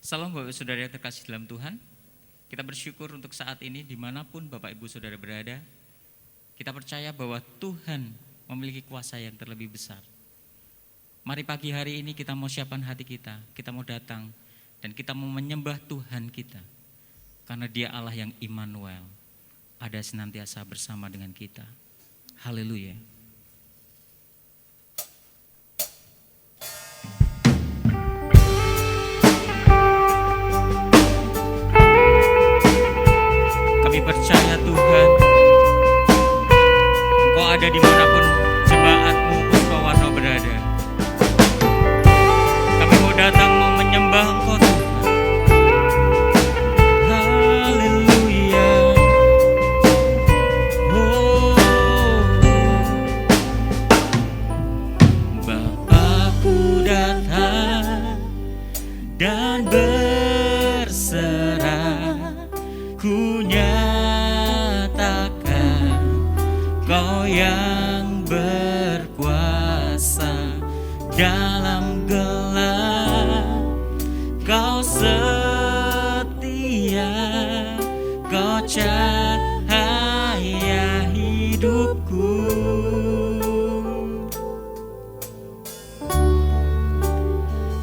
Salam Bapak Saudara yang terkasih dalam Tuhan. Kita bersyukur untuk saat ini dimanapun Bapak Ibu Saudara berada. Kita percaya bahwa Tuhan memiliki kuasa yang terlebih besar. Mari pagi hari ini kita mau siapkan hati kita mau datang dan kita mau menyembah Tuhan kita. Karena Dia Allah yang Immanuel, ada senantiasa bersama dengan kita. Haleluya. Kami percaya Tuhan, Engkau ada dimanapun jemaatmu Puspawarna berada. Kami mau datang mau menyembah Engkau Tuhan. Haleluya. Bapakku datang dan berserah, ku nyatakan Kau yang berkuasa dalam gelap. Kau setia, Kau cahaya hidupku.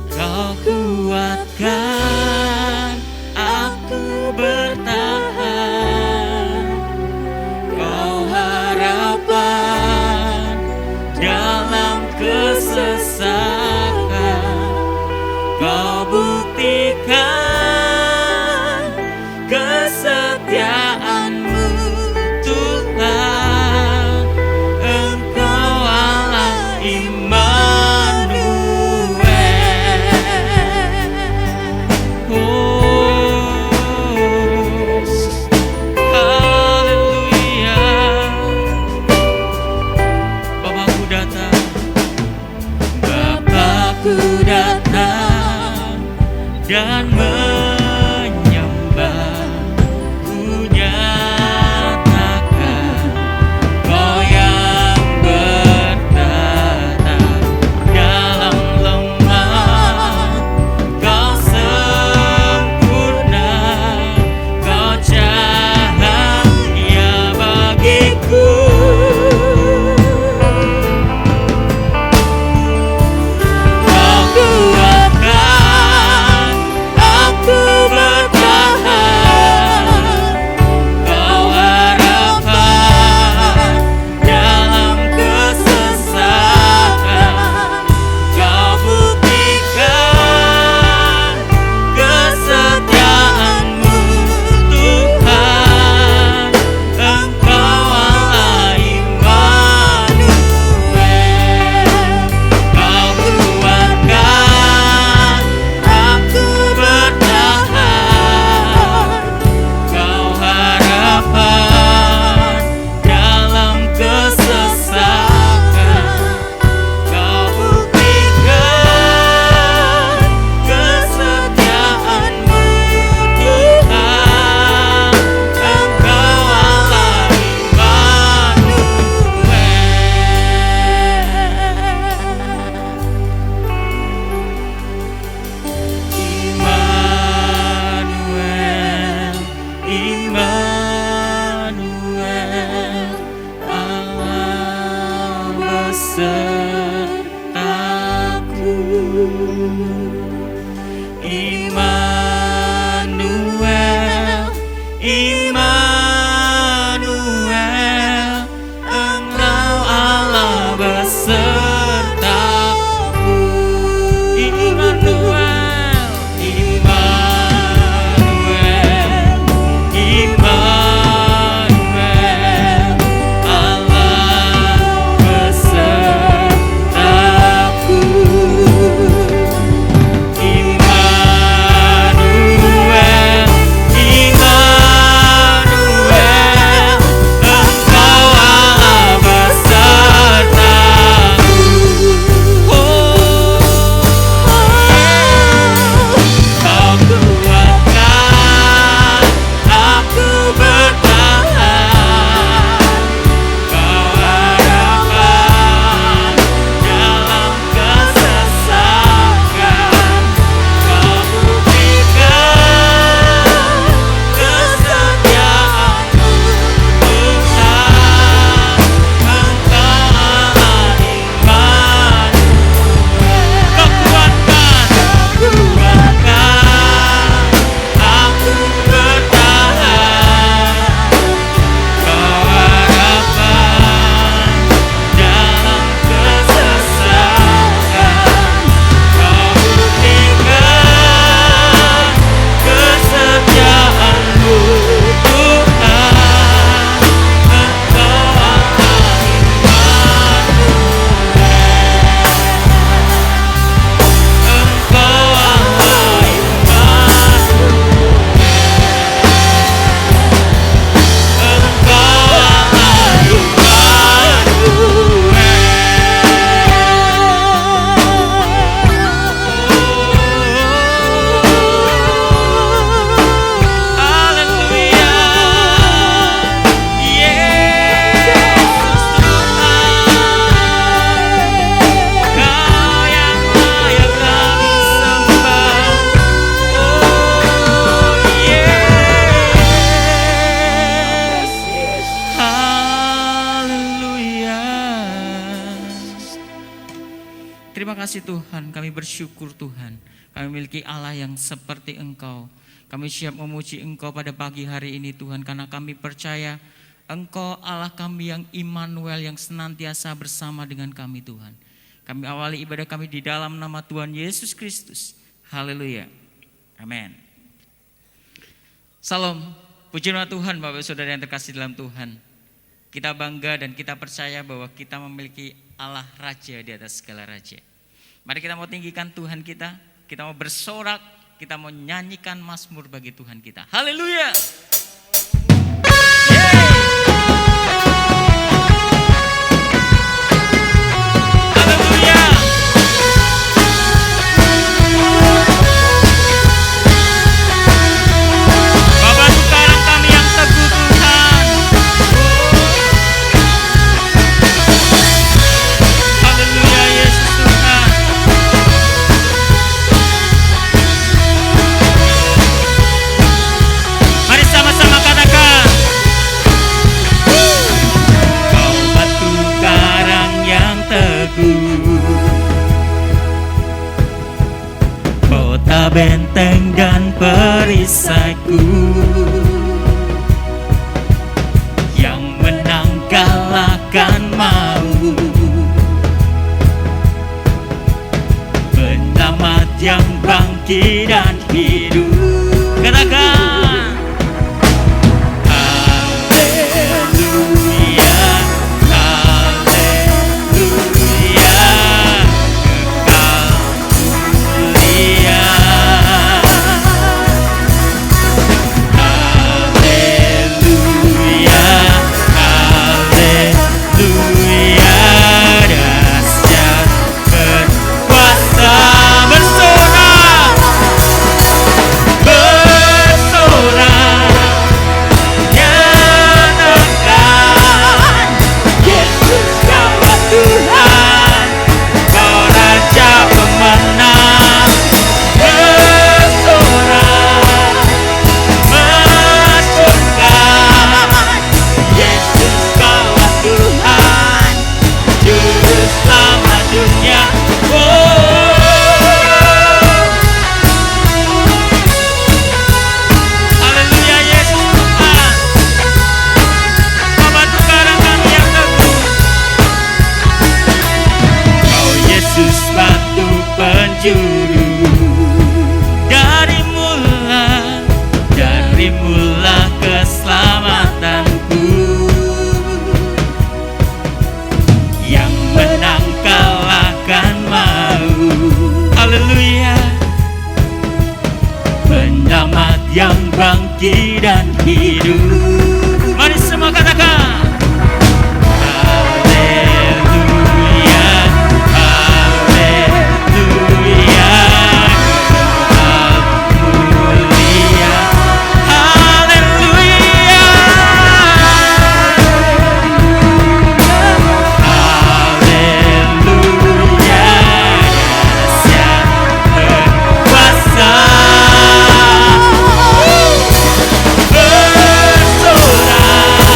Kau kuatkan aku bertahan. Kau harapan dalam kesesakan. Kau buktikan kesetiaan-Mu Tuhan. Engkau Allah Immanuel. Haleluya. Bapakku datang, Bapakku datang dan menyembah. Ku nyatakan Kau yang bertata dalam lemah. Kau sempurna, Kau cahaya bagiku. Kau kuatkan aku kasih Tuhan, kami bersyukur Tuhan. Kami memiliki Allah yang seperti Engkau. Kami siap memuji Engkau pada pagi hari ini Tuhan, karena kami percaya Engkau Allah kami yang Immanuel, yang senantiasa bersama dengan kami Tuhan. Kami awali ibadah kami di dalam nama Tuhan Yesus Kristus. Haleluya. Amin. Salam. Puji nama Tuhan, Bapak Saudara yang terkasih dalam Tuhan. Kita bangga dan kita percaya bahwa kita memiliki Allah Raja di atas segala raja. Mari kita mau tinggikan Tuhan kita mau bersorak, kita mau nyanyikan mazmur bagi Tuhan kita. Haleluya. Benteng dan perisaiku, yang menang kalahkan maut, penyelamat yang bangkit dan hidup. Katakan haleluya, haleluya, dari mula keselamatanku, yang menang kalahkan maut. Haleluya, penyelamat yang bangkit dan hidup. Mari semua katakan bersorak.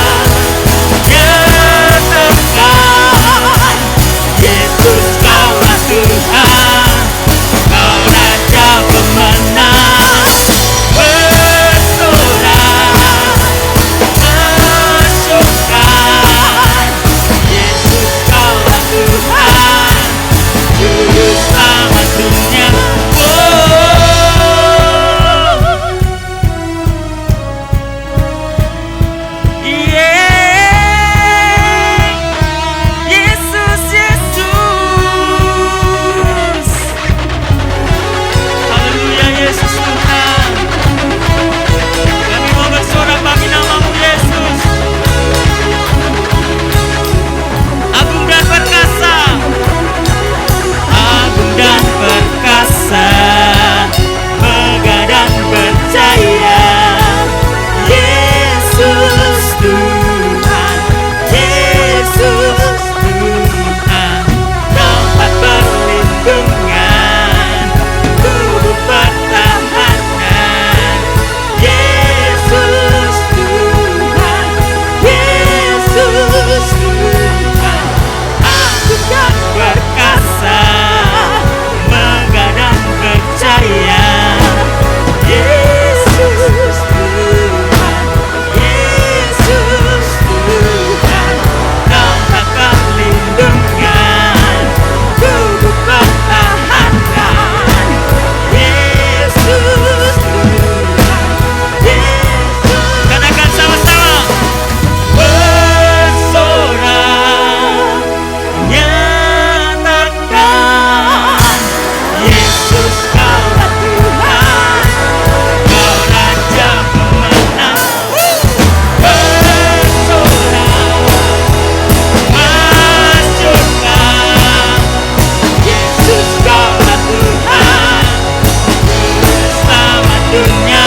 dunia,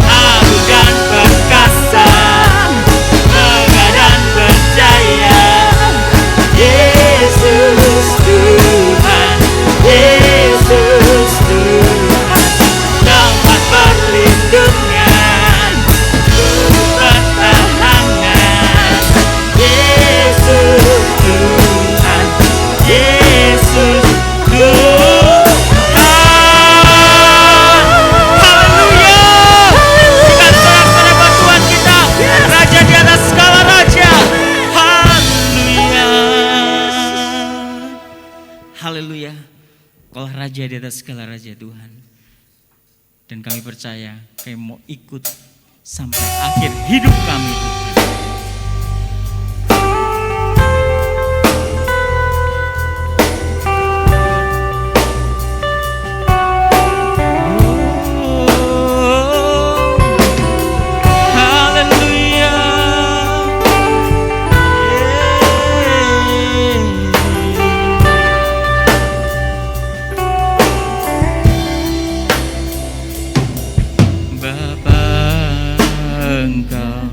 abu dan perkasa, megah dan berjaya. Yesus Tuhan, Yesus Tuhan, tempat perlindungan, pertahanan. Yesus Tuhan, Yesus Tuhan. Haleluya. Kita sorak-sorai buat Tuhan kita, Raja di atas segala raja. Haleluya. Haleluya. Kaulah Raja di atas segala raja Tuhan. Dan kami percaya kami mau ikut sampai akhir hidup kami Tuhan. Haleluya. Bapa, Engkau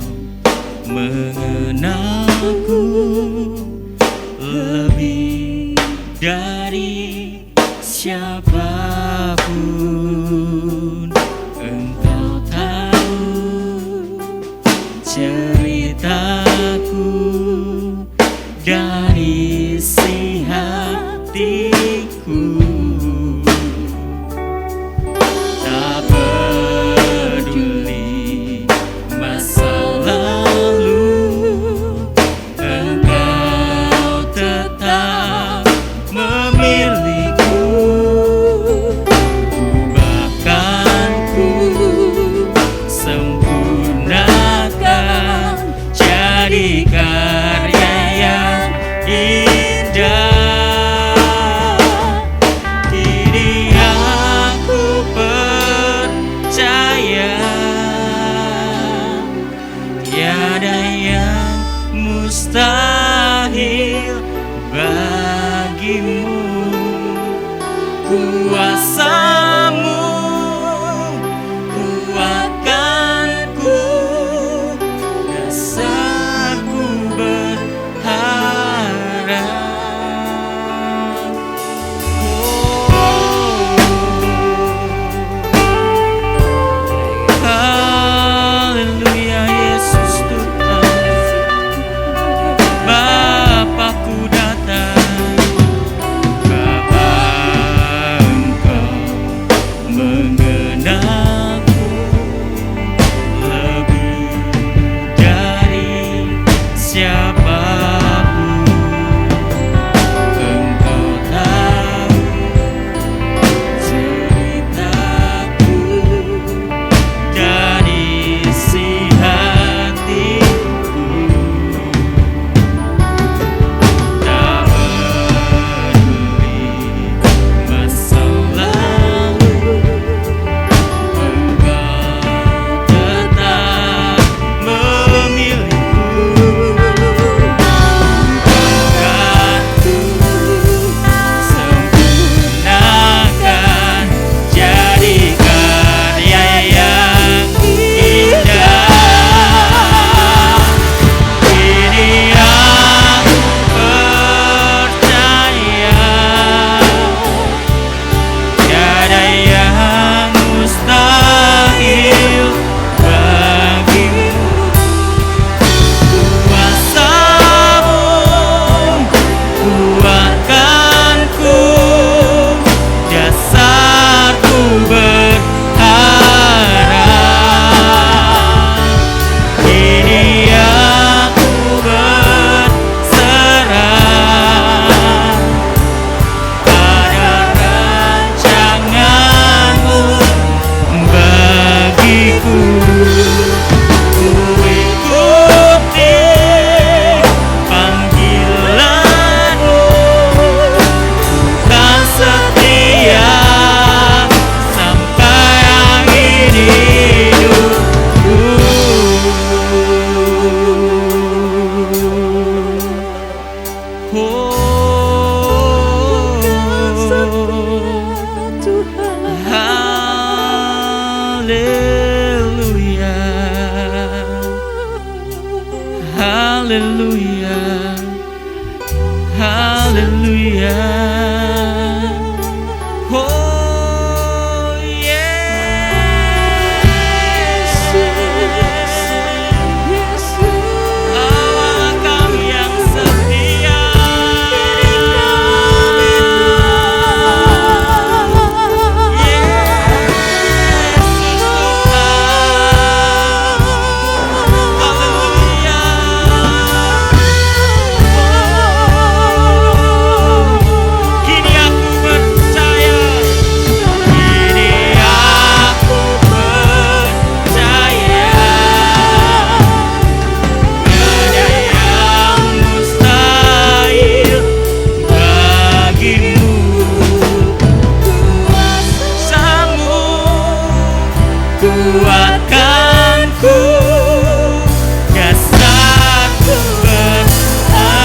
Haleluya, haleluya, haleluya. Oh Yesus, Allah Kami yang setia. Kuatkanku, dasarku berharap.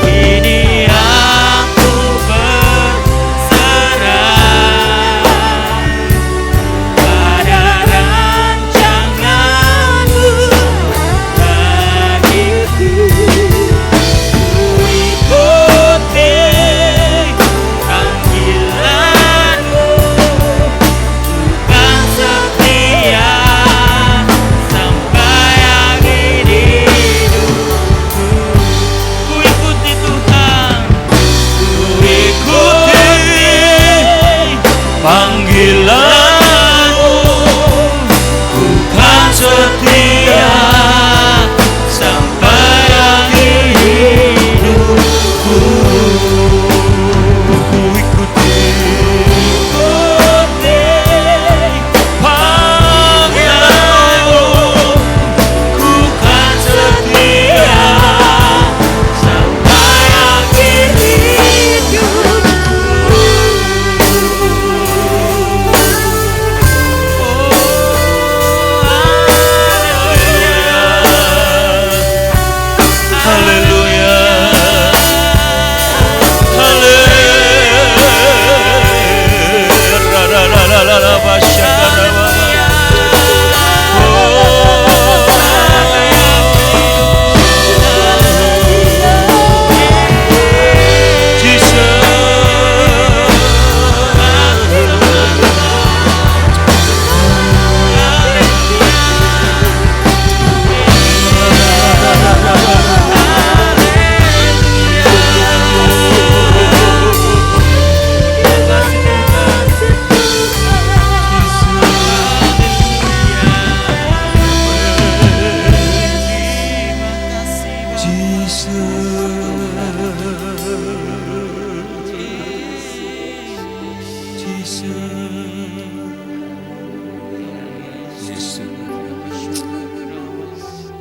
Kini aku berserah pada rancangan-Mu bagiku. Ku ikuti panggilan-Mu. Setia sampai akhir hidupku. Ku ikuti Tuhan, ku ikuti panggilan-Mu. Ku kan setia sampai akhir hidupku. Ku ikuti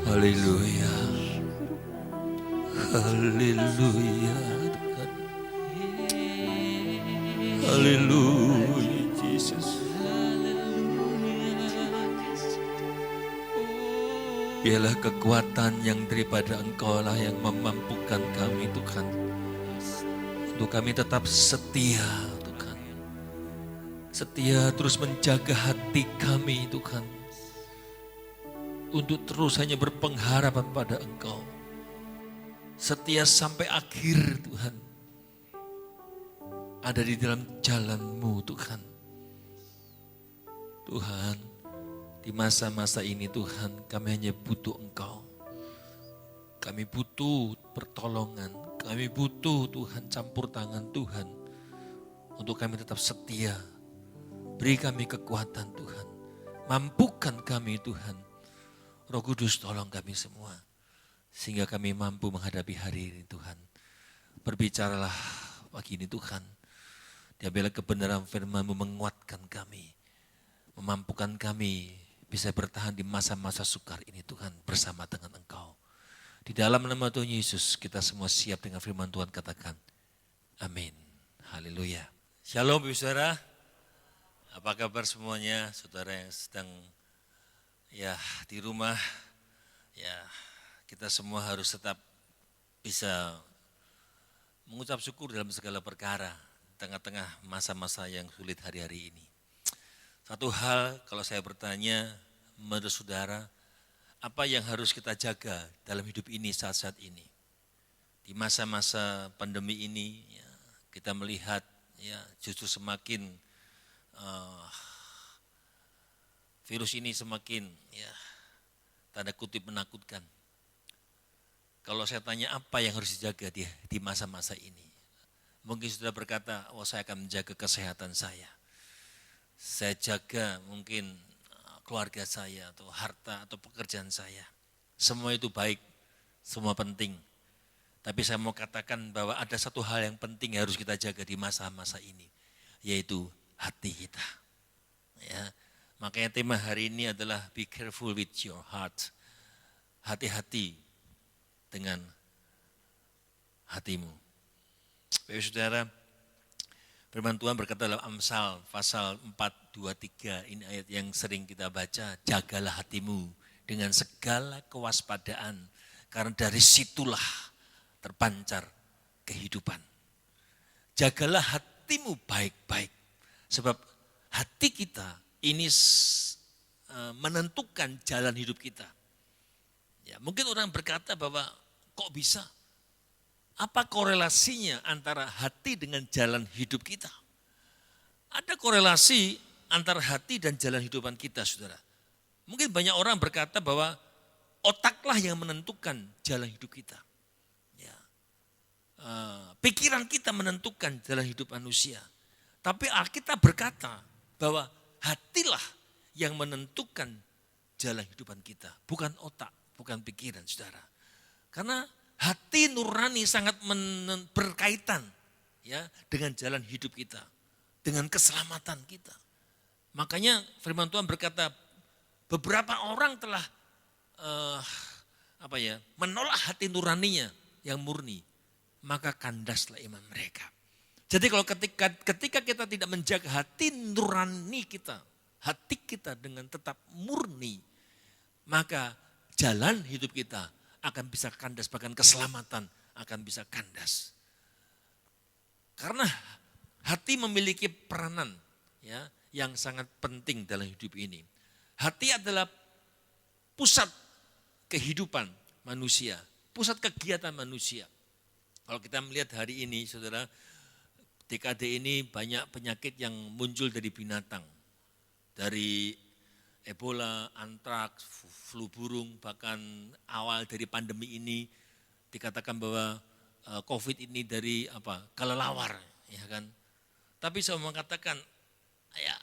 haleluya, haleluya, haleluya, Yesus. Biarlah kekuatan yang daripada Engkau lah yang memampukan kami Tuhan, untuk kami tetap setia Tuhan, setia terus menjaga hati kami Tuhan, untuk terus hanya berpengharapan pada Engkau, setia sampai akhir Tuhan, ada di dalam jalan-Mu Tuhan. Tuhan, di masa-masa ini Tuhan, kami hanya butuh Engkau. Kami butuh pertolongan, kami butuh Tuhan campur tangan Tuhan, untuk kami tetap setia. Beri kami kekuatan Tuhan, mampukan kami Tuhan. Roh Kudus tolong kami semua, sehingga kami mampu menghadapi hari ini Tuhan. Berbicaralah pagi ini Tuhan, biarlah kebenaran firman-Mu menguatkan kami, memampukan kami bisa bertahan di masa-masa sukar ini Tuhan, bersama dengan Engkau. Di dalam nama Tuhan Yesus, kita semua siap dengan firman Tuhan, katakan amin. Haleluya. Shalom saudara, apa kabar semuanya? Saudara yang sedang di rumah, kita semua harus tetap bisa mengucap syukur dalam segala perkara. tengah-tengah masa-masa yang sulit hari-hari ini. Satu hal kalau saya bertanya menurut saudara, apa yang harus kita jaga dalam hidup ini saat-saat ini? Di masa-masa pandemi ini ya, kita melihat ya justru semakin virus ini semakin ya tanda kutip menakutkan. Kalau saya tanya apa yang harus dijaga di masa-masa ini, mungkin sudah berkata, saya akan menjaga kesehatan saya. Saya jaga mungkin keluarga saya atau harta atau pekerjaan saya. Semua itu baik, semua penting. Tapi saya mau katakan bahwa ada satu hal yang penting yang harus kita jaga di masa-masa ini, yaitu hati kita. Ya, makanya tema hari ini adalah be careful with your heart. Hati-hati dengan hatimu. Bapak Saudara, firman Tuhan berkata dalam Amsal pasal 4, 2, 3, ini ayat yang sering kita baca, jagalah hatimu dengan segala kewaspadaan, karena dari situlah terpancar kehidupan. Jagalah hatimu baik-baik, sebab hati kita ini menentukan jalan hidup kita. Ya, mungkin orang berkata bahwa kok bisa? Apa korelasinya antara hati dengan jalan hidup kita? Ada korelasi antara hati dan jalan hidupan kita, saudara. Mungkin banyak orang berkata bahwa otaklah yang menentukan jalan hidup kita. Ya. Pikiran kita menentukan jalan hidup manusia. Tapi Alkitab berkata bahwa hatilah yang menentukan jalan hidupan kita, bukan otak. Bukan pikiran, saudara. Karena hati nurani sangat berkaitan ya dengan jalan hidup kita, dengan keselamatan kita. Makanya firman Tuhan berkata, beberapa orang telah menolak hati nuraninya yang murni, maka kandaslah iman mereka. Jadi kalau ketika kita tidak menjaga hati nurani kita, hati kita dengan tetap murni, maka jalan hidup kita akan bisa kandas, bahkan keselamatan akan bisa kandas. Karena hati memiliki peranan ya yang sangat penting dalam hidup ini. Hati adalah pusat kehidupan manusia, pusat kegiatan manusia. Kalau kita melihat hari ini, saudara, dekade ini banyak penyakit yang muncul dari binatang, dari Ebola, antraks, flu burung, bahkan awal dari pandemi ini dikatakan bahwa COVID ini dari kelelawar, ya kan? Tapi saya mau katakan, ya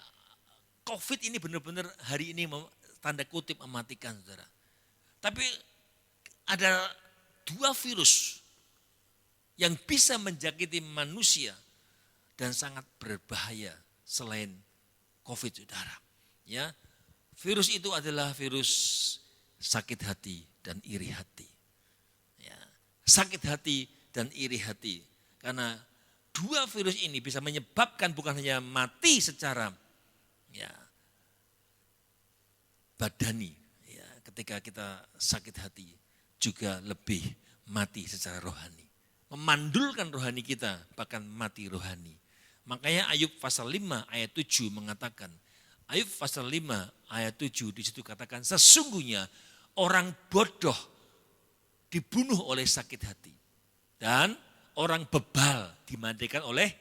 COVID ini benar-benar hari ini tanda kutip mematikan, saudara. Tapi ada dua virus yang bisa menjangkiti manusia dan sangat berbahaya selain COVID, saudara. Ya. Virus itu adalah virus sakit hati dan iri hati. Ya, sakit hati dan iri hati. Karena dua virus ini bisa menyebabkan bukan hanya mati secara badani, ya, ketika kita sakit hati, juga lebih mati secara rohani. Memandulkan rohani kita, bahkan mati rohani. Makanya Ayub pasal 5 ayat 7 mengatakan, Ayub pasal 5 ayat 7 di situ katakan, sesungguhnya orang bodoh dibunuh oleh sakit hati dan orang bebal dimandikan oleh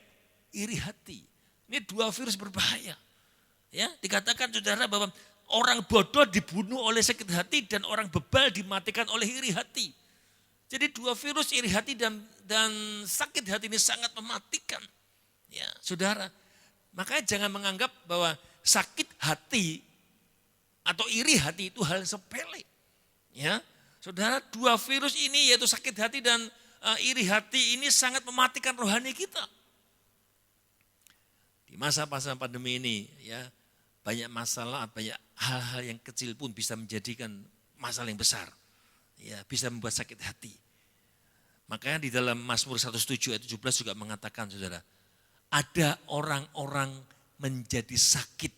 iri hati. Ini dua virus berbahaya. Ya, dikatakan saudara bahwa orang bodoh dibunuh oleh sakit hati dan orang bebal dimatikan oleh iri hati. Jadi dua virus iri hati dan sakit hati ini sangat mematikan. Ya, saudara, makanya jangan menganggap bahwa sakit hati atau iri hati itu hal yang sepele. Ya, saudara, dua virus ini yaitu sakit hati dan iri hati ini sangat mematikan rohani kita. Di masa-masa pandemi ini, ya, banyak masalah, banyak hal-hal yang kecil pun bisa menjadikan masalah yang besar. Ya, bisa membuat sakit hati. Makanya di dalam Mazmur 107 ayat 17 juga mengatakan, saudara, ada orang-orang menjadi sakit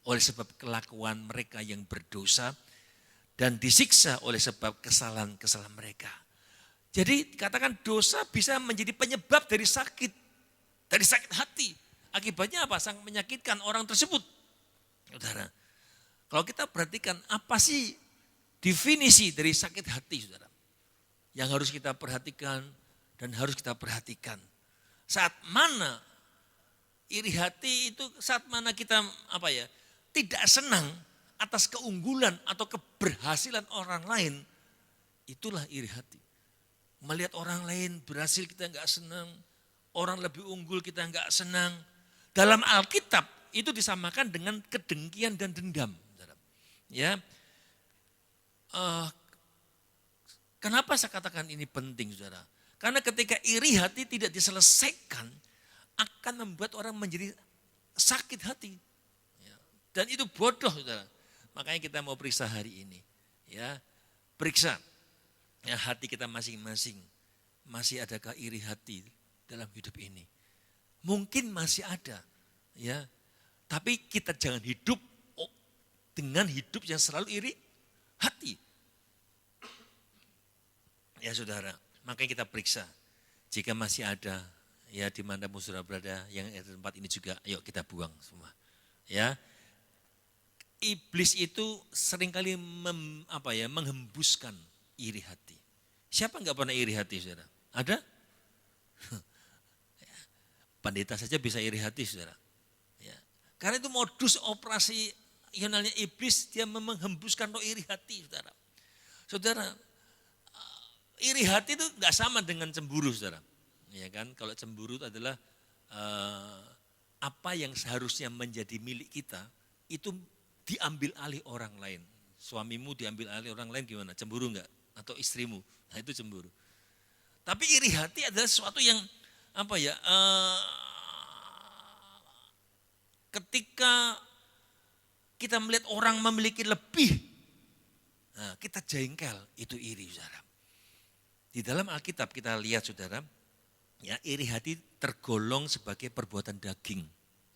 oleh sebab kelakuan mereka yang berdosa dan disiksa oleh sebab kesalahan-kesalahan mereka. Jadi katakan dosa bisa menjadi penyebab dari sakit dari sakit hati. Akibatnya apa? Sangat menyakitkan orang tersebut. Saudara, kalau kita perhatikan apa sih definisi dari sakit hati, saudara? Yang harus kita perhatikan dan harus kita perhatikan. Saat mana iri hati itu, saat mana kita tidak senang atas keunggulan atau keberhasilan orang lain, itulah iri hati. Melihat orang lain berhasil kita enggak senang, orang lebih unggul kita enggak senang. Dalam Alkitab itu disamakan dengan kedengkian dan dendam. Ya, kenapa saya katakan ini penting, saudara? Karena ketika iri hati tidak diselesaikan, akan membuat orang menjadi sakit hati. Ya, dan itu bodoh, saudara. Makanya kita mau periksa hari ini. Ya, periksa. Ya, hati kita masing-masing, masih adakah iri hati dalam hidup ini? Mungkin masih ada, ya. Tapi kita jangan hidup dengan hidup yang selalu iri hati. Ya saudara, makanya kita periksa. Jika masih ada, ya di mana saudara berada, yang ada di tempat ini juga, ayo kita buang semua. Ya, iblis itu seringkali menghembuskan iri hati. Siapa enggak pernah iri hati, saudara? Ada? Pendeta saja bisa iri hati, saudara. Ya. Karena itu modus operasi Yonalnya iblis, dia menghembuskan roh iri hati, saudara. Saudara, iri hati itu enggak sama dengan cemburu, saudara. Ya kan? Kalau cemburu itu adalah apa yang seharusnya menjadi milik kita, itu diambil alih orang lain. Suamimu diambil alih orang lain gimana? Cemburu enggak? Atau istrimu? Nah itu cemburu. Tapi iri hati adalah sesuatu yang ketika kita melihat orang memiliki lebih, nah kita jengkel, itu iri, saudara. Di dalam Alkitab kita lihat, saudara, ya iri hati tergolong sebagai perbuatan daging.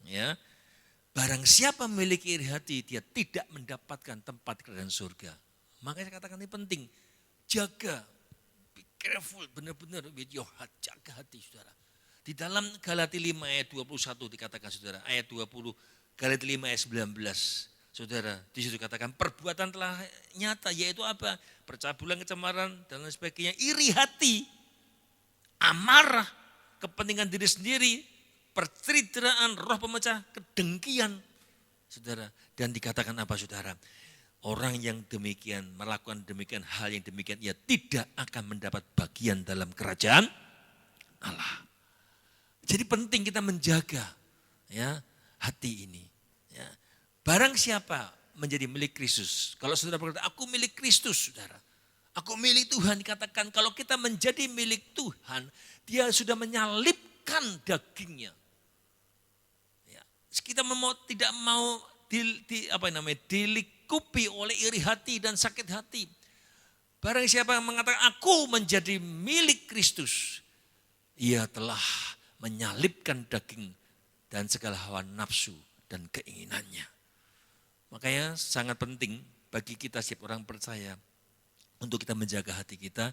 Ya, barang siapa memiliki iri hati, dia tidak mendapatkan tempat kerajaan surga. Makanya saya katakan ini penting, jaga. Careful, benar-benar with your heart, jaga hati, saudara. Di dalam Galatia 5 ayat 21 dikatakan, saudara, ayat 20, Galatia 5 ayat 19, saudara, di situ katakan perbuatan telah nyata, yaitu apa? Percabulan, kecemaran, dan lain sebagainya, iri hati, amarah, kepentingan diri sendiri, perceritaan, roh pemecah, kedengkian, saudara. Dan dikatakan apa, saudara? Orang yang demikian, melakukan demikian, hal yang demikian, ia tidak akan mendapat bagian dalam kerajaan Allah. Jadi penting kita menjaga, ya, hati ini. Ya. Barang siapa menjadi milik Kristus. Kalau saudara berkata, aku milik Kristus, saudara. Aku milik Tuhan, dikatakan kalau kita menjadi milik Tuhan, dia sudah menyalibkan dagingnya. Ya. Kita tidak mau dilikupi oleh iri hati dan sakit hati. Barang siapa yang mengatakan aku menjadi milik Kristus, ia telah menyalibkan daging dan segala hawa nafsu dan keinginannya. Makanya sangat penting bagi kita setiap orang percaya untuk kita menjaga hati kita.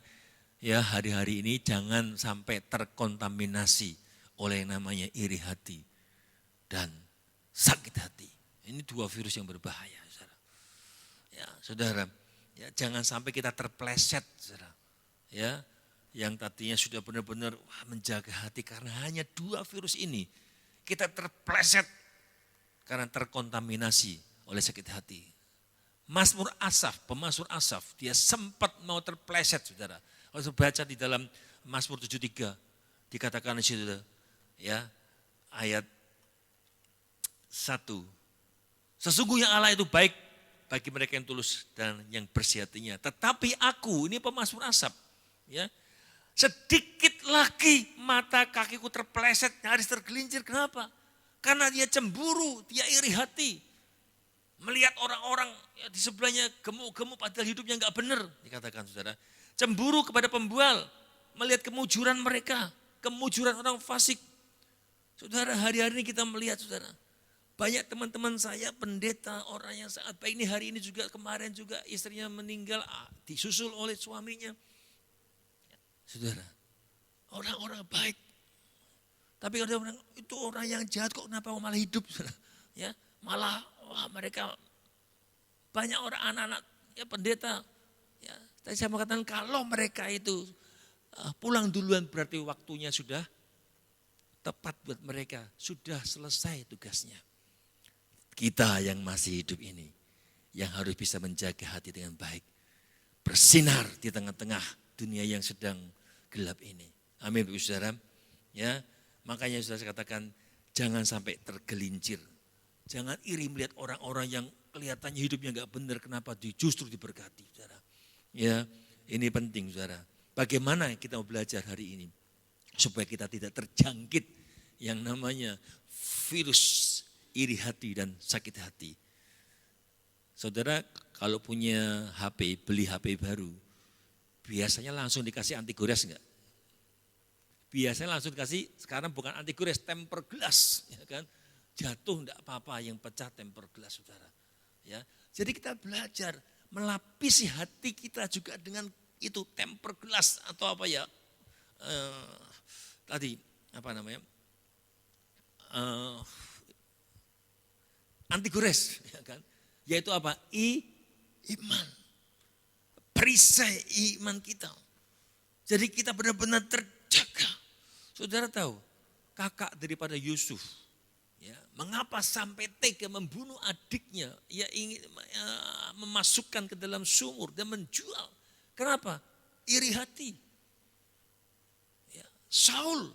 Ya, hari-hari ini jangan sampai terkontaminasi oleh yang namanya iri hati dan sakit hati. Ini dua virus yang berbahaya, saudara. Ya, saudara, ya, jangan sampai kita terpleset, saudara. Ya, yang tadinya sudah benar-benar menjaga hati karena hanya dua virus ini, kita terpleset karena terkontaminasi oleh sakit hati. Mazmur Asaf, pemazmur Asaf, dia sempat mau terpleset, saudara. Kalau baca di dalam Mazmur 73, dikatakan di situ, ya, ayat 1. Sesungguhnya Allah itu baik bagi mereka yang tulus dan yang bersih hatinya. Tetapi aku, ini pemazmur Asaf, ya, sedikit lagi mata kakiku terpleset, nyaris tergelincir. Kenapa? Karena dia cemburu, dia iri hati. Melihat orang-orang ya, di sebelahnya gemuk-gemuk padahal hidupnya enggak benar, dikatakan, saudara. Cemburu kepada pembual, melihat kemujuran mereka, kemujuran orang fasik. Saudara, hari-hari ini kita melihat, saudara, banyak teman-teman saya pendeta, orang yang sangat baik, ini hari ini juga, kemarin juga istrinya meninggal, disusul oleh suaminya. Saudara, orang-orang baik. Tapi kalau dia bilang, itu orang yang jahat kok kenapa malah hidup? Ya, malah mereka banyak orang anak-anak ya pendeta. Ya, tadi saya mau katakan kalau mereka itu pulang duluan berarti waktunya sudah tepat buat mereka. Sudah selesai tugasnya. Kita yang masih hidup ini, yang harus bisa menjaga hati dengan baik. Bersinar di tengah-tengah dunia yang sedang gelap ini. Amin, Bapak Saudara. Ya, makanya sudah saya katakan jangan sampai tergelincir. Jangan iri melihat orang-orang yang kelihatannya hidupnya enggak benar, kenapa justru diberkati, Saudara. Ya, ini penting, Saudara. Bagaimana kita mau belajar hari ini supaya kita tidak terjangkit yang namanya virus iri hati dan sakit hati. Saudara, kalau punya HP, beli HP baru, biasanya langsung dikasih anti gores enggak? Biasanya langsung dikasih, sekarang bukan anti gores, temper glass, ya kan? Jatuh enggak apa-apa, yang pecah temper glass, Saudara. Ya, jadi kita belajar melapisi hati kita juga dengan itu temper glass atau apa ya? Tadi apa namanya? Anti gores, ya kan? Yaitu apa? Iman. Perisai iman kita. Jadi kita benar-benar terjaga. Saudara tahu, kakak daripada Yusuf, ya, mengapa sampai tega membunuh adiknya? Ya ingin memasukkan ke dalam sumur dan menjual. Kenapa? Iri hati. Ya, Saul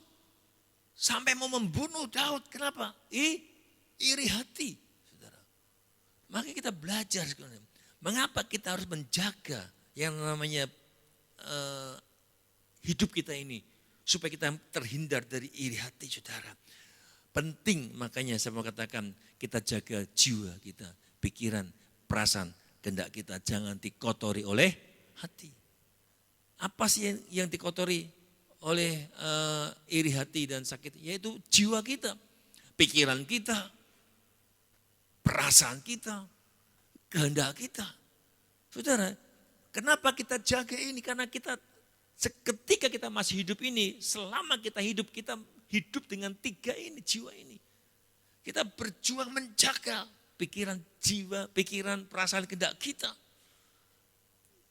sampai mau membunuh Daud. Kenapa? Iri hati. Saudara. Maka kita belajar sebenarnya. Mengapa kita harus menjaga yang namanya hidup kita ini. Supaya kita terhindar dari iri hati, Saudara. Penting, makanya saya mau katakan kita jaga jiwa kita, pikiran, perasaan, kehendak kita. Jangan dikotori oleh hati. Apa sih yang dikotori oleh iri hati dan sakit? Yaitu jiwa kita, pikiran kita, perasaan kita, kehendak kita. Saudara, kenapa kita jaga ini? Karena kita ketika kita masih hidup ini, selama kita hidup dengan 3 ini, jiwa ini. Kita berjuang menjaga pikiran jiwa, pikiran, perasaan, kehendak kita.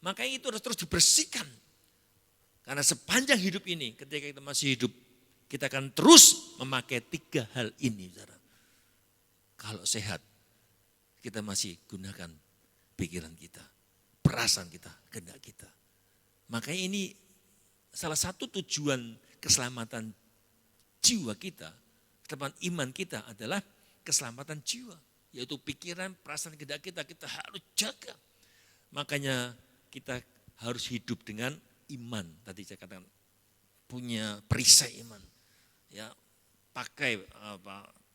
Makanya itu harus terus dibersihkan. Karena sepanjang hidup ini, ketika kita masih hidup, kita akan terus memakai 3 hal ini. Saudara. Kalau sehat, kita masih gunakan pikiran kita, perasaan kita, kehendak kita. Makanya ini salah satu tujuan keselamatan jiwa kita, keselamatan iman kita adalah keselamatan jiwa. Yaitu pikiran, perasaan, kehendak kita harus jaga. Makanya kita harus hidup dengan iman. Tadi saya katakan punya perisai iman. Ya, pakai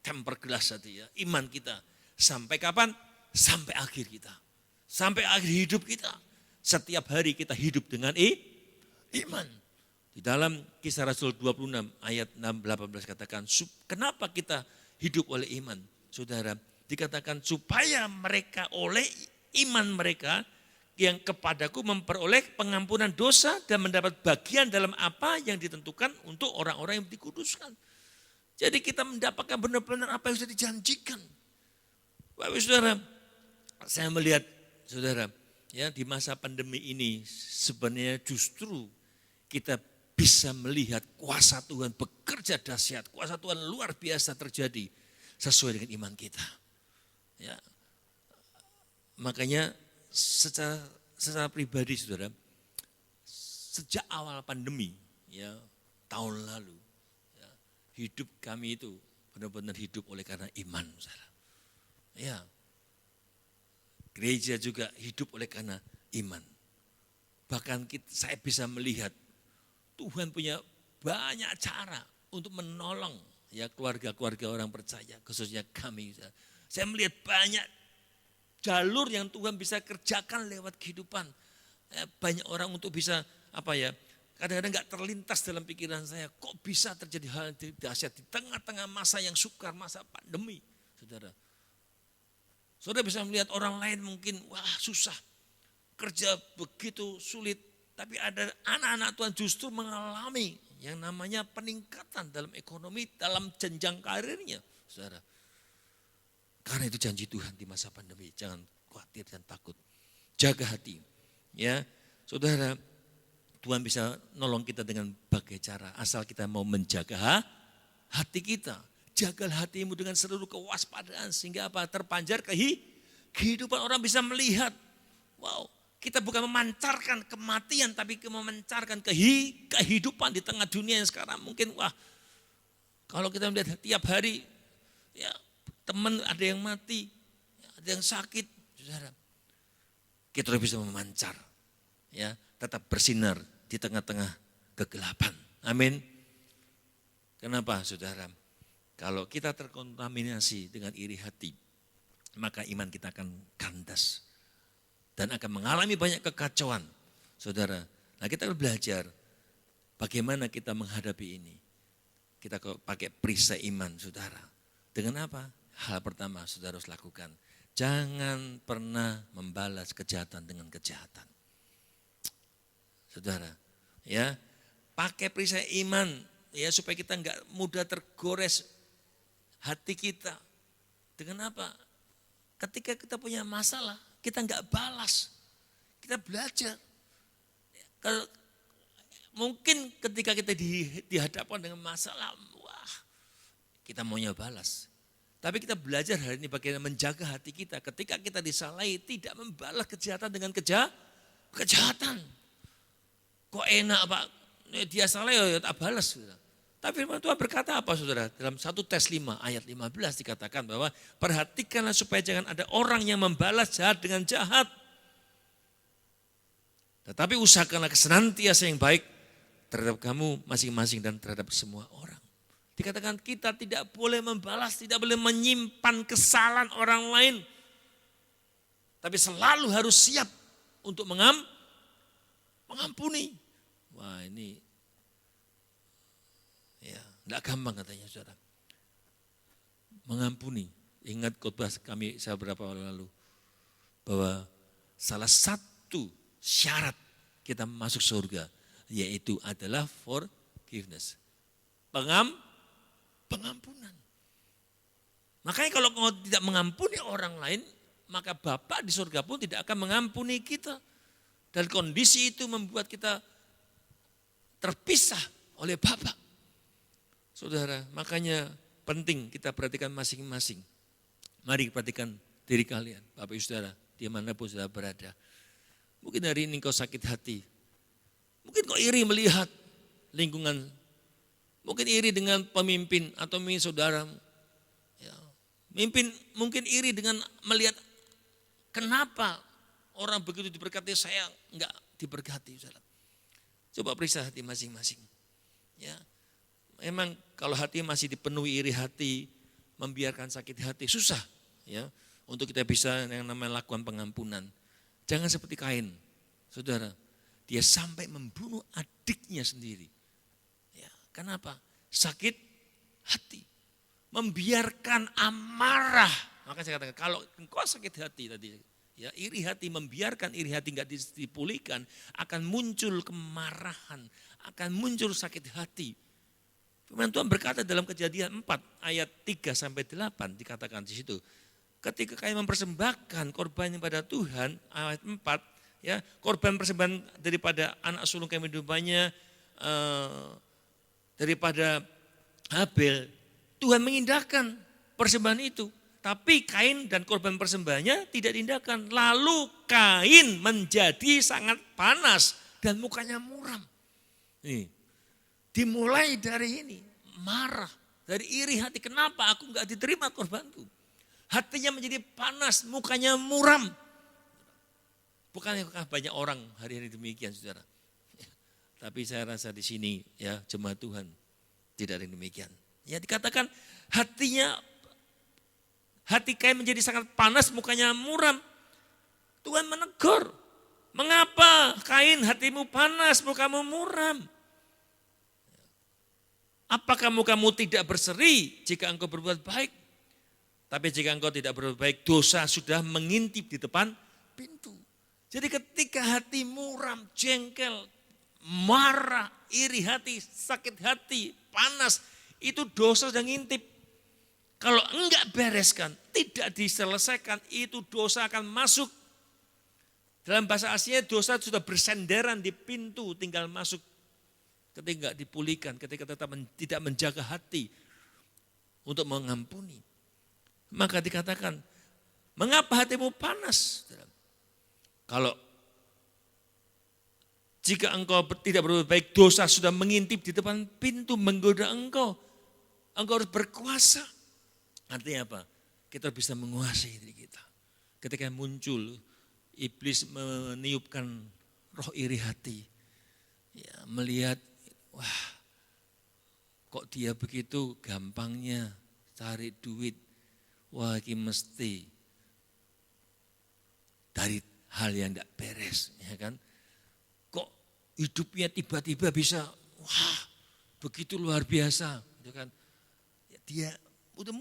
temper glass tadi ya, iman kita. Sampai kapan? Sampai akhir kita. Sampai akhir hidup kita. Setiap hari kita hidup dengan iman. Di dalam Kisah Rasul 26 ayat 18 katakan, kenapa kita hidup oleh iman? Saudara, dikatakan supaya mereka oleh iman mereka yang kepadaku memperoleh pengampunan dosa dan mendapat bagian dalam apa yang ditentukan untuk orang-orang yang dikuduskan. Jadi kita mendapatkan benar-benar apa yang sudah dijanjikan. Bapak Saudara, saya melihat Saudara, ya di masa pandemi ini sebenarnya justru kita bisa melihat kuasa Tuhan bekerja dahsyat, kuasa Tuhan luar biasa terjadi sesuai dengan iman kita. Ya. Makanya secara pribadi Saudara, sejak awal pandemi ya tahun lalu, ya, hidup kami itu benar-benar hidup oleh karena iman, Saudara. Ya. Gereja juga hidup oleh karena iman. Bahkan saya bisa melihat Tuhan punya banyak cara untuk menolong ya keluarga-keluarga orang percaya, khususnya kami. Saya melihat banyak jalur yang Tuhan bisa kerjakan lewat kehidupan. Banyak orang untuk bisa kadang-kadang gak terlintas dalam pikiran saya, kok bisa terjadi hal yang dahsyat di tengah-tengah masa yang sukar, masa pandemi. Saudara bisa melihat orang lain mungkin, wah susah, kerja begitu sulit, tapi ada anak-anak Tuhan justru mengalami yang namanya peningkatan dalam ekonomi, dalam jenjang karirnya, saudara. Karena itu janji Tuhan di masa pandemi, jangan khawatir dan takut. Jaga hati, ya, saudara. Tuhan bisa nolong kita dengan berbagai cara, asal kita mau menjaga hati kita. Jagalah hatimu dengan seluruh kewaspadaan, sehingga apa? Terpanjar kehidupan, orang bisa melihat. Wow, kita bukan memancarkan kematian, tapi memancarkan kehidupan di tengah dunia yang sekarang. Mungkin kalau kita melihat tiap hari, ya teman ada yang mati, ada yang sakit, saudara. Kita bisa memancar, ya, tetap bersinar di tengah-tengah kegelapan. Amin. Kenapa, saudara? Kalau kita terkontaminasi dengan iri hati, maka iman kita akan kandas dan akan mengalami banyak kekacauan, saudara. Nah, kita belajar bagaimana kita menghadapi ini. Kita pakai perisai iman, saudara. Dengan apa? Hal pertama, saudara harus lakukan. Jangan pernah membalas kejahatan dengan kejahatan. Saudara, ya, pakai perisai iman, ya, supaya kita enggak mudah tergores hati kita. Dengan apa? Ketika kita punya masalah, kita enggak balas. Kita belajar. Kalau mungkin ketika kita dihadapkan dengan masalah, wah, kita maunya balas. Tapi kita belajar hari ini bagaimana menjaga hati kita. Ketika kita disalahi, tidak membalas kejahatan dengan kejahatan. Kok enak Pak, dia salah ya tak balas. Tapi firman Tuhan berkata apa, saudara? Dalam 1 Tes 5 ayat 15 dikatakan bahwa perhatikanlah supaya jangan ada orang yang membalas jahat dengan jahat. Tetapi usahakanlah senantiasa yang baik terhadap kamu masing-masing dan terhadap semua orang. Dikatakan kita tidak boleh membalas, tidak boleh menyimpan kesalahan orang lain. Tapi selalu harus siap untuk mengampuni. Wah, ini ya enggak gampang katanya, saudara. Mengampuni. Ingat khotbah saya beberapa waktu lalu bahwa salah satu syarat kita masuk surga yaitu adalah forgiveness. Pengampunan. Makanya kalau kau tidak mengampuni orang lain, maka Bapa di surga pun tidak akan mengampuni kita. Dan kondisi itu membuat kita terpisah oleh Bapa. Saudara, makanya penting kita perhatikan masing-masing. Mari perhatikan diri kalian, Bapak Ibu Saudara, dimanapun saudara berada. Mungkin hari ini kau sakit hati. Mungkin kau iri melihat lingkungan. Mungkin iri dengan pemimpin atau saudaramu. Ya. Mungkin iri dengan melihat kenapa orang begitu diberkati, saya enggak diberkati. Saudara. Coba periksa hati masing-masing. Ya, memang kalau hati masih dipenuhi iri hati, membiarkan sakit hati, susah. Ya, untuk kita bisa yang namanya lakukan pengampunan. Jangan seperti Kain, saudara. Dia sampai membunuh adiknya sendiri. Ya, kenapa? Sakit hati. Membiarkan amarah. Maka saya katakan, kalau engkau sakit hati tadi, ya, iri hati, membiarkan iri hati enggak dipulihkan, akan muncul kemarahan, akan muncul sakit hati. Firman Tuhan berkata dalam Kejadian 4 ayat 3 sampai 8 dikatakan di situ. Ketika Kain mempersembahkan korbannya pada Tuhan, ayat 4, ya, korban persembahan daripada anak sulung kehidupannya, daripada Habel, Tuhan mengindahkan persembahan itu. Tapi Kain dan korban persembahannya tidak diindahkan. Lalu Kain menjadi sangat panas dan mukanya muram. Nih, dimulai dari ini, marah, dari iri hati. Kenapa aku enggak diterima korbanku? Hatinya menjadi panas, mukanya muram. Bukankah banyak orang hari-hari demikian, saudara? Tapi saya rasa di sini, ya, jemaat Tuhan tidak ada yang demikian. Ya, dikatakan hati Kain menjadi sangat panas, mukanya muram. Tuhan menegur. Mengapa Kain hatimu panas, mukamu muram? Apakah mukamu tidak berseri jika engkau berbuat baik? Tapi jika engkau tidak berbuat baik, dosa sudah mengintip di depan pintu. Jadi ketika hati muram, jengkel, marah, iri hati, sakit hati, panas, itu dosa sedang ngintip. Kalau enggak bereskan, tidak diselesaikan, itu dosa akan masuk. Dalam bahasa aslinya dosa sudah bersenderan di pintu, tinggal masuk. Ketika enggak dipulihkan, ketika tetap tidak menjaga hati untuk mengampuni. Maka dikatakan, mengapa hatimu panas? Kalau jika engkau tidak berbuat baik, dosa sudah mengintip di depan pintu, menggoda engkau. Engkau harus berkuasa. Artinya apa? Kita bisa menguasai diri kita. Ketika muncul, iblis meniupkan roh iri hati. Ya, melihat, wah kok dia begitu gampangnya cari duit. Wah ini mesti dari hal yang tidak beres. Ya kan? Kok hidupnya tiba-tiba bisa, wah begitu luar biasa. Ya kan? Dia udah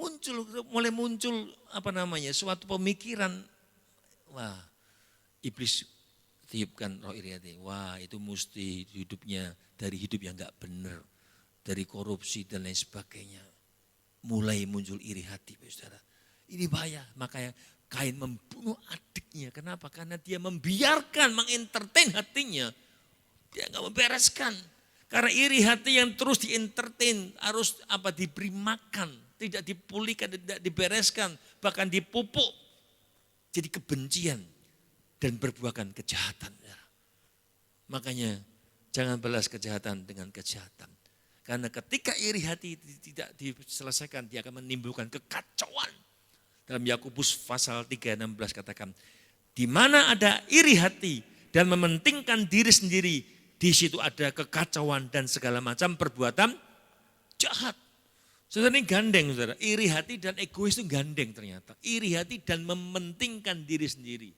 mulai muncul suatu pemikiran, wah iblis tiupkan roh iri hati, wah itu mesti hidupnya dari hidup yang enggak benar, dari korupsi dan lain sebagainya. Mulai muncul iri hati, saudara. Ini bahaya, makanya Kain membunuh adiknya. Kenapa? Karena dia membiarkan, mengentertain hatinya. Dia enggak membereskan. Karena iri hati yang terus dientertain harus diberi makan, tidak dipulihkan, tidak dibereskan, bahkan dipupuk. Jadi kebencian dan berbuahkan kejahatan. Makanya jangan balas kejahatan dengan kejahatan. Karena ketika iri hati tidak diselesaikan, dia akan menimbulkan kekacauan. Dalam Yakobus pasal 3:16 katakan, di mana ada iri hati dan mementingkan diri sendiri, di situ ada kekacauan dan segala macam perbuatan jahat. Saudara ini gandeng, saudara. Iri hati dan egois itu gandeng ternyata. Iri hati dan mementingkan diri sendiri.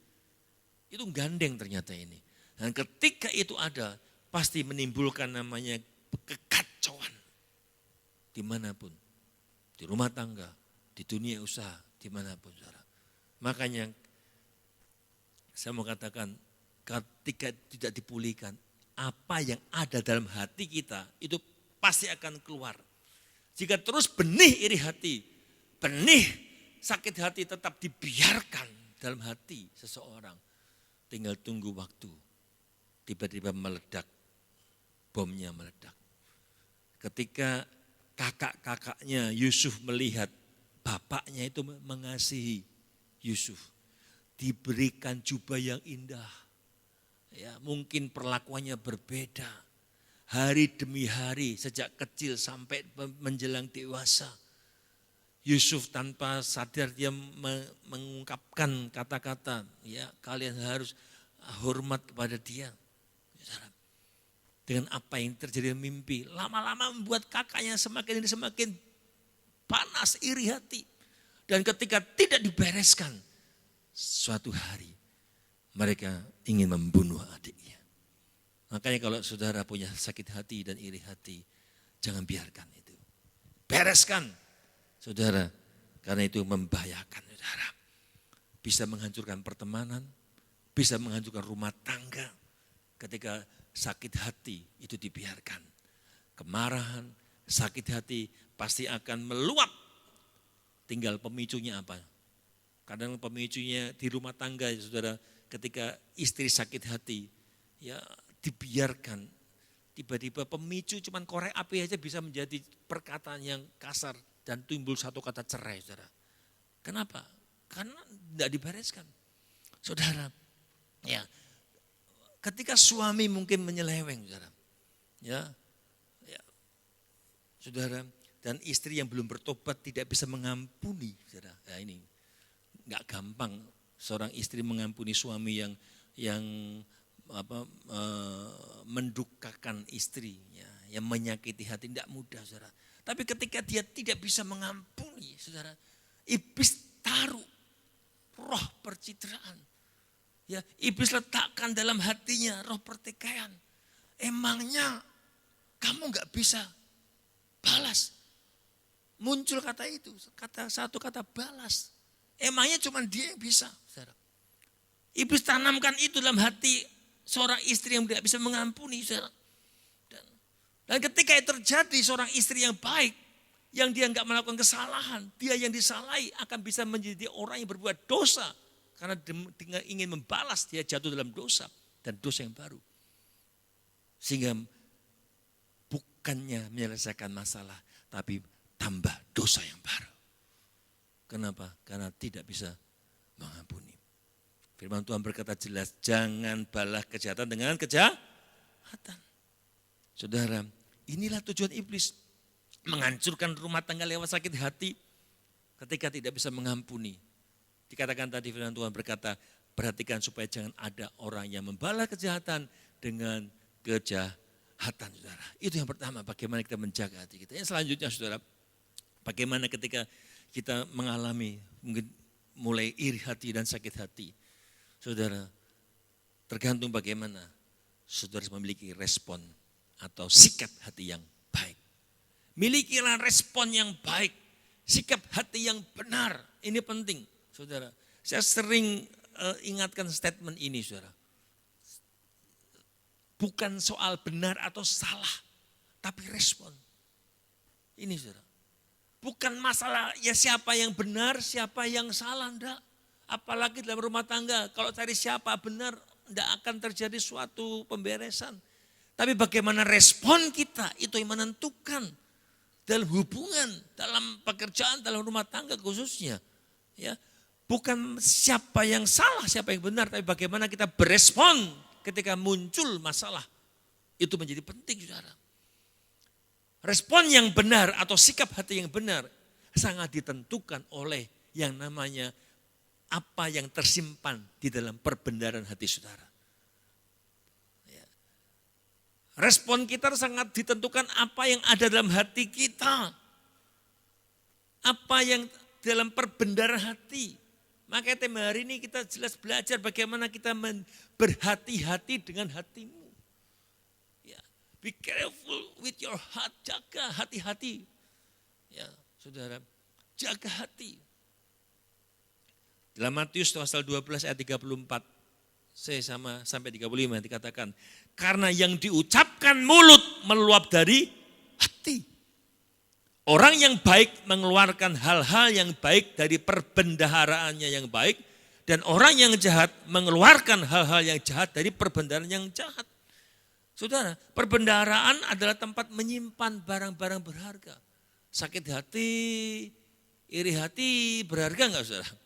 Itu gandeng ternyata ini. Dan ketika itu ada, pasti menimbulkan namanya kekacauan. Dimanapun. Di rumah tangga, di dunia usaha, dimanapun saudara. Makanya saya mau katakan, ketika tidak dipulihkan, apa yang ada dalam hati kita itu pasti akan keluar. Jika terus benih iri hati, benih sakit hati tetap dibiarkan dalam hati seseorang, tinggal tunggu waktu, tiba-tiba meledak, bomnya meledak. Ketika kakak-kakaknya Yusuf melihat bapaknya itu mengasihi Yusuf, diberikan jubah yang indah. Ya, mungkin perlakuannya berbeda. Hari demi hari sejak kecil sampai menjelang dewasa. Yusuf tanpa sadar dia mengungkapkan kata-kata, ya kalian harus hormat kepada dia. Dengan apa yang terjadi mimpi, lama-lama membuat kakaknya semakin panas iri hati. Dan ketika tidak dibereskan, suatu hari mereka ingin membunuh adiknya. Makanya kalau saudara punya sakit hati dan iri hati, jangan biarkan itu. Bereskan, saudara, karena itu membahayakan saudara. Bisa menghancurkan pertemanan, bisa menghancurkan rumah tangga. Ketika sakit hati itu dibiarkan. Kemarahan, sakit hati pasti akan meluap. Tinggal pemicunya apa? Kadang pemicunya di rumah tangga, saudara. Ketika istri sakit hati, ya dibiarkan. Tiba-tiba pemicu cuman korek api aja bisa menjadi perkataan yang kasar dan timbul satu kata cerai, saudara. Kenapa? Karena tidak dibereskan. Saudara, ya ketika suami mungkin menyeleweng, saudara. Ya, saudara, dan istri yang belum bertobat tidak bisa mengampuni, saudara. Ya ini enggak gampang. Seorang istri mengampuni suami yang mendukakan istrinya, yang menyakiti hati, tidak mudah, saudara. Tapi ketika dia tidak bisa mengampuni, saudara, iblis taruh roh percitraan. Ya, iblis letakkan dalam hatinya roh pertikaian. Emangnya kamu nggak bisa balas? Muncul kata itu, satu kata balas. Emangnya cuma dia yang bisa, saudara. Iblis tanamkan itu dalam hati seorang istri yang tidak bisa mengampuni, saudara. Dan Dan ketika itu terjadi, seorang istri yang baik, yang dia nggak melakukan kesalahan, dia yang disalahi akan bisa menjadi orang yang berbuat dosa. Karena dia ingin membalas, dia jatuh dalam dosa dan dosa yang baru. Sehingga bukannya menyelesaikan masalah, tapi tambah dosa yang baru. Kenapa? Karena tidak bisa mengampuni. Firman Tuhan berkata jelas, jangan balas kejahatan dengan kejahatan. Saudara, inilah tujuan iblis. Menghancurkan rumah tangga lewat sakit hati ketika tidak bisa mengampuni. Dikatakan tadi firman Tuhan berkata, perhatikan supaya jangan ada orang yang membalas kejahatan dengan kejahatan, saudara. Itu yang pertama, bagaimana kita menjaga hati kita. Yang selanjutnya, saudara, bagaimana ketika kita mengalami mungkin mulai iri hati dan sakit hati. Saudara, tergantung bagaimana saudara memiliki respon atau sikap hati yang baik. Milikilah respon yang baik, sikap hati yang benar. Ini penting, saudara. Saya sering ingatkan statement ini, saudara. Bukan soal benar atau salah, tapi respon. Ini, saudara. Bukan masalah ya siapa yang benar, siapa yang salah, enggak. Apalagi dalam rumah tangga, kalau cari siapa benar, enggak akan terjadi suatu pemberesan. Tapi bagaimana respon kita, itu yang menentukan. Dalam hubungan, dalam pekerjaan, dalam rumah tangga khususnya. Ya, bukan siapa yang salah, siapa yang benar, tapi bagaimana kita berespon ketika muncul masalah. Itu menjadi penting, saudara. Respon yang benar atau sikap hati yang benar sangat ditentukan oleh yang namanya apa yang tersimpan di dalam perbendaharaan hati saudara. Respon kita sangat ditentukan apa yang ada dalam hati kita. Apa yang dalam perbendaharaan hati. Makanya tema hari ini kita jelas belajar bagaimana kita berhati-hati dengan hatimu. Ya, be careful with your heart, jaga hati-hati. Ya, saudara, jaga hati. Dalam Matius pasal 12 ayat 34. Sampai 35 dikatakan, karena yang diucapkan mulut meluap dari hati. Orang yang baik mengeluarkan hal-hal yang baik dari perbendaharaannya yang baik, dan orang yang jahat mengeluarkan hal-hal yang jahat dari perbendaharaan yang jahat. Saudara, perbendaharaan adalah tempat menyimpan barang-barang berharga. Sakit hati, iri hati, berharga enggak, saudara?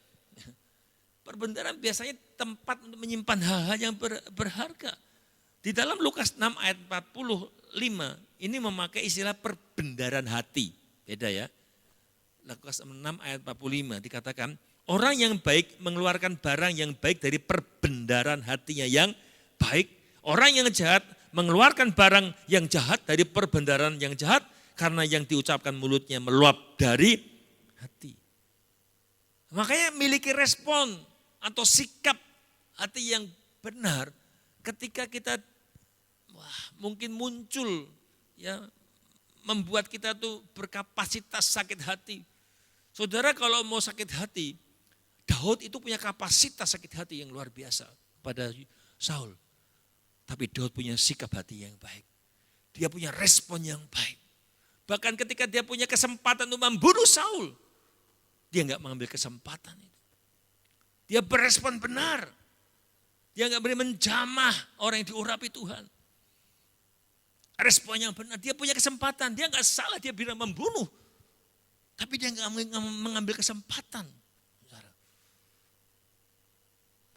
Perbendaharaan biasanya tempat untuk menyimpan hal-hal yang berharga. Di dalam Lukas 6 ayat 45 ini memakai istilah perbendaharaan hati. Beda ya. Lukas 6 ayat 45 dikatakan orang yang baik mengeluarkan barang yang baik dari perbendaharaan hatinya yang baik. Orang yang jahat mengeluarkan barang yang jahat dari perbendaharaan yang jahat karena yang diucapkan mulutnya meluap dari hati. Makanya miliki respon atau sikap hati yang benar ketika kita mungkin muncul ya membuat kita tuh berkapasitas sakit hati. Saudara kalau mau sakit hati, Daud itu punya kapasitas sakit hati yang luar biasa pada Saul. Tapi Daud punya sikap hati yang baik. Dia punya respon yang baik. Bahkan ketika dia punya kesempatan untuk membunuh Saul, dia enggak mengambil kesempatan itu. Dia berespon benar. Dia enggak boleh menjamah orang yang diurapi Tuhan. Respon yang benar. Dia punya kesempatan. Dia enggak salah. Dia bilang membunuh. Tapi dia enggak mengambil kesempatan. Saudara.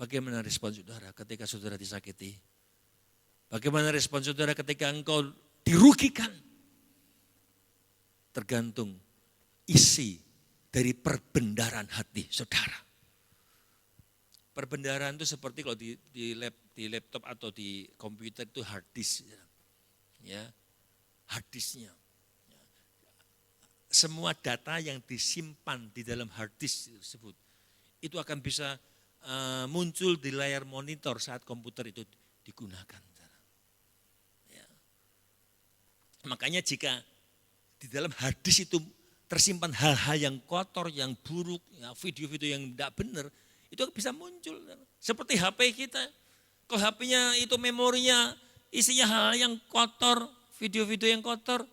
Bagaimana respon saudara ketika saudara disakiti? Bagaimana respon saudara ketika engkau dirugikan? Tergantung isi dari perbendaharaan hati saudara. Perbendaharaan itu seperti kalau di laptop atau di komputer itu hard disk. Ya, hard disknya. Semua data yang disimpan di dalam hard disk tersebut, itu akan bisa muncul di layar monitor saat komputer itu digunakan. Ya. Makanya jika di dalam hard disk itu tersimpan hal-hal yang kotor, yang buruk, ya, video-video yang tidak benar, itu bisa muncul. Seperti HP kita. Kalau HP-nya itu memorinya isinya hal yang kotor, video-video yang kotor,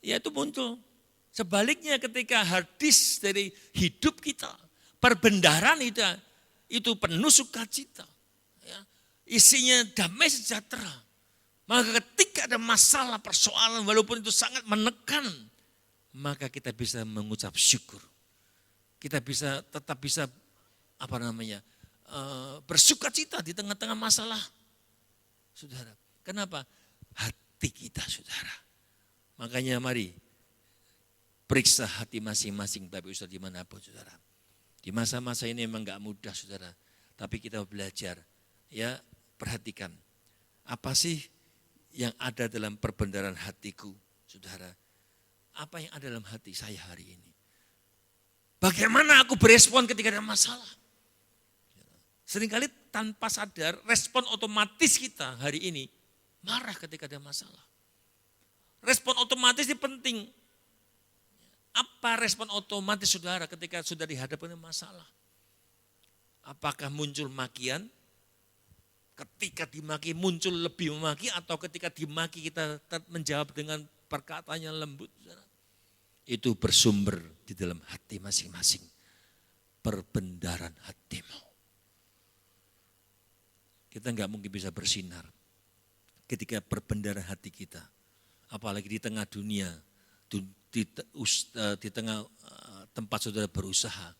ya itu muncul. Sebaliknya ketika hadis dari hidup kita, perbendaharaan itu penuh sukacita. Ya, isinya damai sejahtera. Maka ketika ada masalah, persoalan, walaupun itu sangat menekan, maka kita bisa mengucap syukur. Kita tetap bisa bersukacita di tengah-tengah masalah. Saudara, kenapa? Hati kita, saudara. Makanya mari periksa hati masing-masing Bapak Ibu dimanapun, saudara. Di masa-masa ini memang gak mudah, saudara. Tapi kita belajar, ya perhatikan. Apa sih yang ada dalam perbendaharaan hatiku, saudara? Apa yang ada dalam hati saya hari ini? Bagaimana aku berespon ketika ada masalah? Seringkali tanpa sadar, respon otomatis kita hari ini marah ketika ada masalah. Respon otomatis ini penting. Apa respon otomatis saudara ketika sudah dihadapkan dengan masalah? Apakah muncul makian? Ketika dimaki muncul lebih memaki atau ketika dimaki kita menjawab dengan perkataan yang lembut? Saudara? Itu bersumber di dalam hati masing-masing. Perbendaharaan hatimu. Kita nggak mungkin bisa bersinar ketika perbendaharaan hati kita. Apalagi di tengah dunia, di tengah tempat saudara berusaha.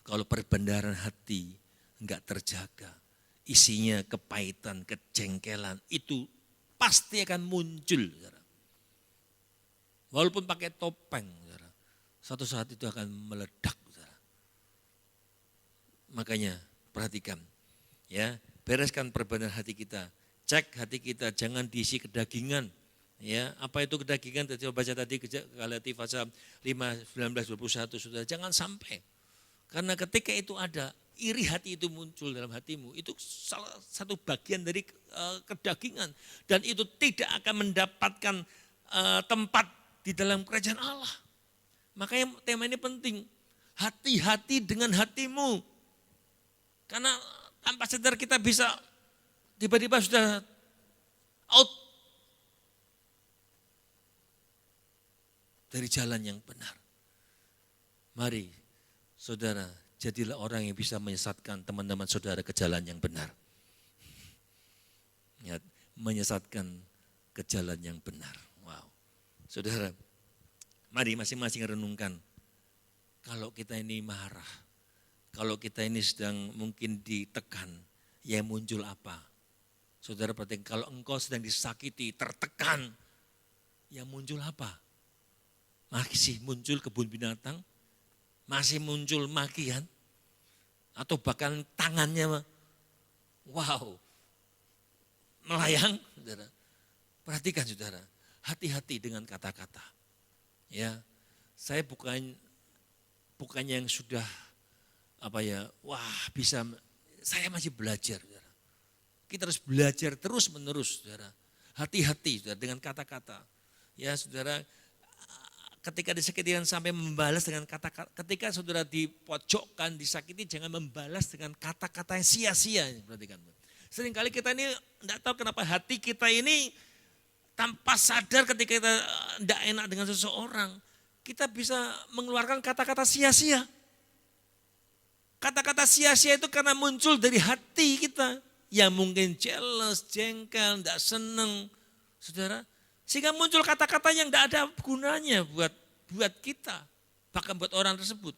Kalau perbendaharaan hati nggak terjaga, isinya kepahitan, kejengkelan, itu pasti akan muncul. Saudara. Walaupun pakai topeng, saudara, suatu saat itu akan meledak. Saudara. Makanya perhatikan, ya bereskan perbendaharaan hati kita. Cek hati kita, jangan diisi kedagingan. Ya, apa itu kedagingan? Coba baca tadi Galatia pasal 5, 19, 21. Saudara, jangan sampai. Karena ketika itu ada, iri hati itu muncul dalam hatimu. Itu salah satu bagian dari kedagingan. Dan itu tidak akan mendapatkan tempat di dalam kerajaan Allah. Makanya tema ini penting. Hati-hati dengan hatimu. Karena tanpa sadar kita bisa tiba-tiba sudah out dari jalan yang benar. Mari saudara, jadilah orang yang bisa menyesatkan teman-teman saudara ke jalan yang benar. Ya, menyesatkan ke jalan yang benar. Wow. Saudara, mari masing-masing renungkan. Kalau kita ini marah, kalau kita ini sedang mungkin ditekan, yang muncul apa? Saudara perhatikan, kalau engkau sedang disakiti, tertekan, yang muncul apa? Masih muncul kebun binatang, masih muncul makian, atau bahkan tangannya, wow, melayang. Saudara. Perhatikan saudara, hati-hati dengan kata-kata. Ya, saya bukannya yang sudah bisa, saya masih belajar. Saudara. Kita harus belajar terus menerus, saudara. Hati-hati saudara, dengan kata-kata. Ya saudara, ketika disakiti sampai membalas dengan kata-kata, ketika saudara dipojokkan, disakiti, jangan membalas dengan kata-kata yang sia-sia. Perhatikan. Seringkali kita ini tidak tahu kenapa hati kita ini tanpa sadar ketika kita tidak enak dengan seseorang, kita bisa mengeluarkan kata-kata sia-sia. Kata-kata sia-sia itu karena muncul dari hati kita yang mungkin jealous, jengkel, tidak senang, saudara. Sehingga muncul kata-kata yang tidak ada gunanya buat kita, bahkan buat orang tersebut.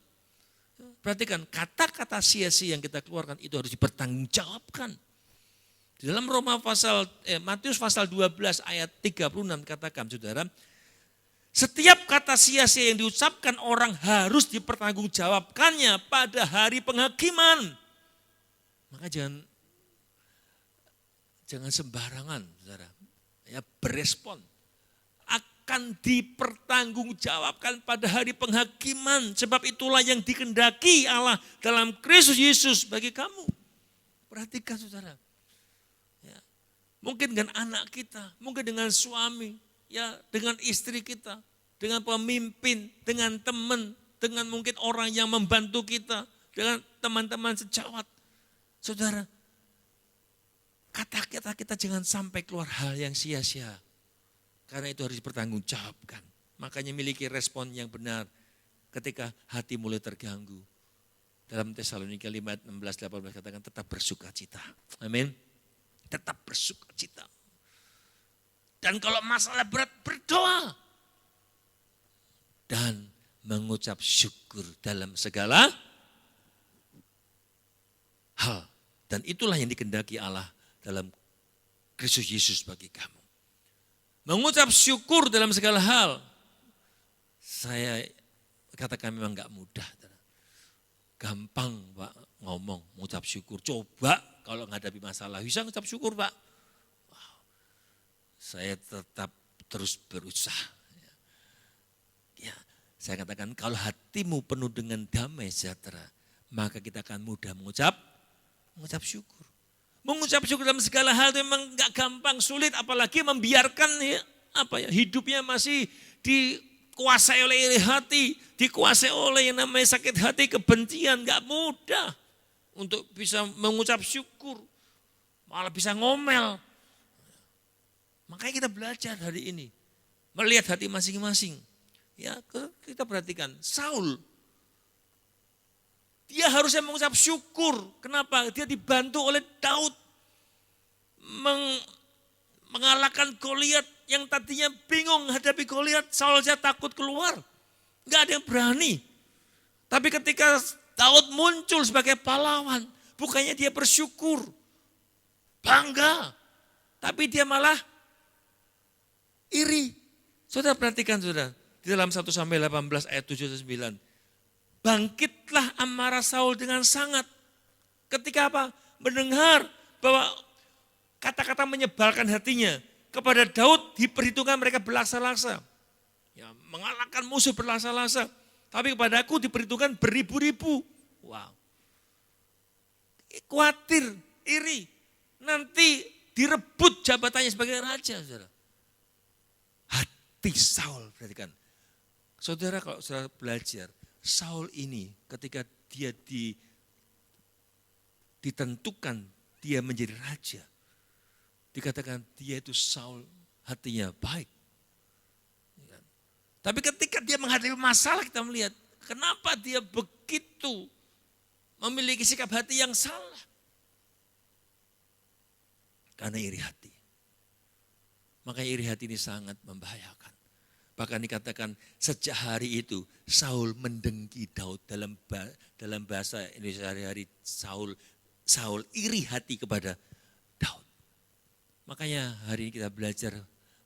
Perhatikan, kata-kata sia-sia yang kita keluarkan itu harus dipertanggungjawabkan. Di dalam Matius pasal 12 ayat 36 katakan, saudara, setiap kata sia-sia yang diucapkan orang harus dipertanggungjawabkannya pada hari penghakiman. Maka jangan sembarangan, saudara, ya berespon. Akan dipertanggungjawabkan pada hari penghakiman. Sebab itulah yang dikehendaki Allah dalam Kristus Yesus bagi kamu. Perhatikan saudara. Ya. Mungkin dengan anak kita, mungkin dengan suami, ya dengan istri kita, dengan pemimpin, dengan teman, dengan mungkin orang yang membantu kita, dengan teman-teman sejawat. Saudara, kata-kata kita jangan sampai keluar hal yang sia-sia. Karena itu harus dipertanggungjawabkan. Makanya miliki respon yang benar ketika hati mulai terganggu. Dalam Tesalonika 5 ayat 16-18 katakan tetap bersukacita. Amin. Tetap bersukacita. Dan kalau masalah berat berdoa. Dan mengucap syukur dalam segala hal. Dan itulah yang dikehendaki Allah dalam Kristus Yesus bagi kamu. Mengucap syukur dalam segala hal. Saya katakan memang enggak mudah. Gampang Pak ngomong, mengucap syukur. Coba kalau menghadapi masalah, bisa mengucap syukur Pak. Wow. Saya tetap terus berusaha. Ya, saya katakan kalau hatimu penuh dengan damai sejahtera, maka kita akan mudah mengucap syukur. Mengucap syukur dalam segala hal itu memang enggak gampang, sulit, apalagi membiarkan hidupnya masih dikuasai oleh iri hati, dikuasai oleh yang namanya sakit hati, kebencian, enggak mudah untuk bisa mengucap syukur, malah bisa ngomel. Makanya kita belajar hari ini, melihat hati masing-masing. Ya, kita perhatikan Saul. Dia harusnya mengucap syukur. Kenapa? Dia dibantu oleh Daud mengalahkan Goliat yang tadinya bingung hadapi Goliat. Saul saja takut keluar. Enggak ada yang berani. Tapi ketika Daud muncul sebagai pahlawan, bukannya dia bersyukur, bangga, tapi dia malah iri. Saudara perhatikan saudara, di dalam 1 Samuel 18 ayat 7-9. Bangkitlah amarah Saul dengan sangat. Ketika apa? Mendengar bahwa kata-kata menyebalkan hatinya kepada Daud diperhitungkan mereka berlaksa-laksa. Ya, mengalahkan musuh berlaksa-laksa. Tapi kepada aku diperhitungkan beribu-ribu. Wow. Khawatir, iri. Nanti direbut jabatannya sebagai raja. Saudara. Hati Saul, perhatikan. Saudara kalau saudara belajar, Saul ini ketika dia ditentukan dia menjadi raja. Dikatakan dia itu Saul hatinya baik. Tapi ketika dia menghadapi masalah kita melihat kenapa dia begitu memiliki sikap hati yang salah. Karena iri hati. Makanya iri hati ini sangat membahayakan. Bahkan dikatakan sejak hari itu Saul mendengki Daud dalam bahasa Indonesia sehari-hari Saul iri hati kepada Daud. Makanya hari ini kita belajar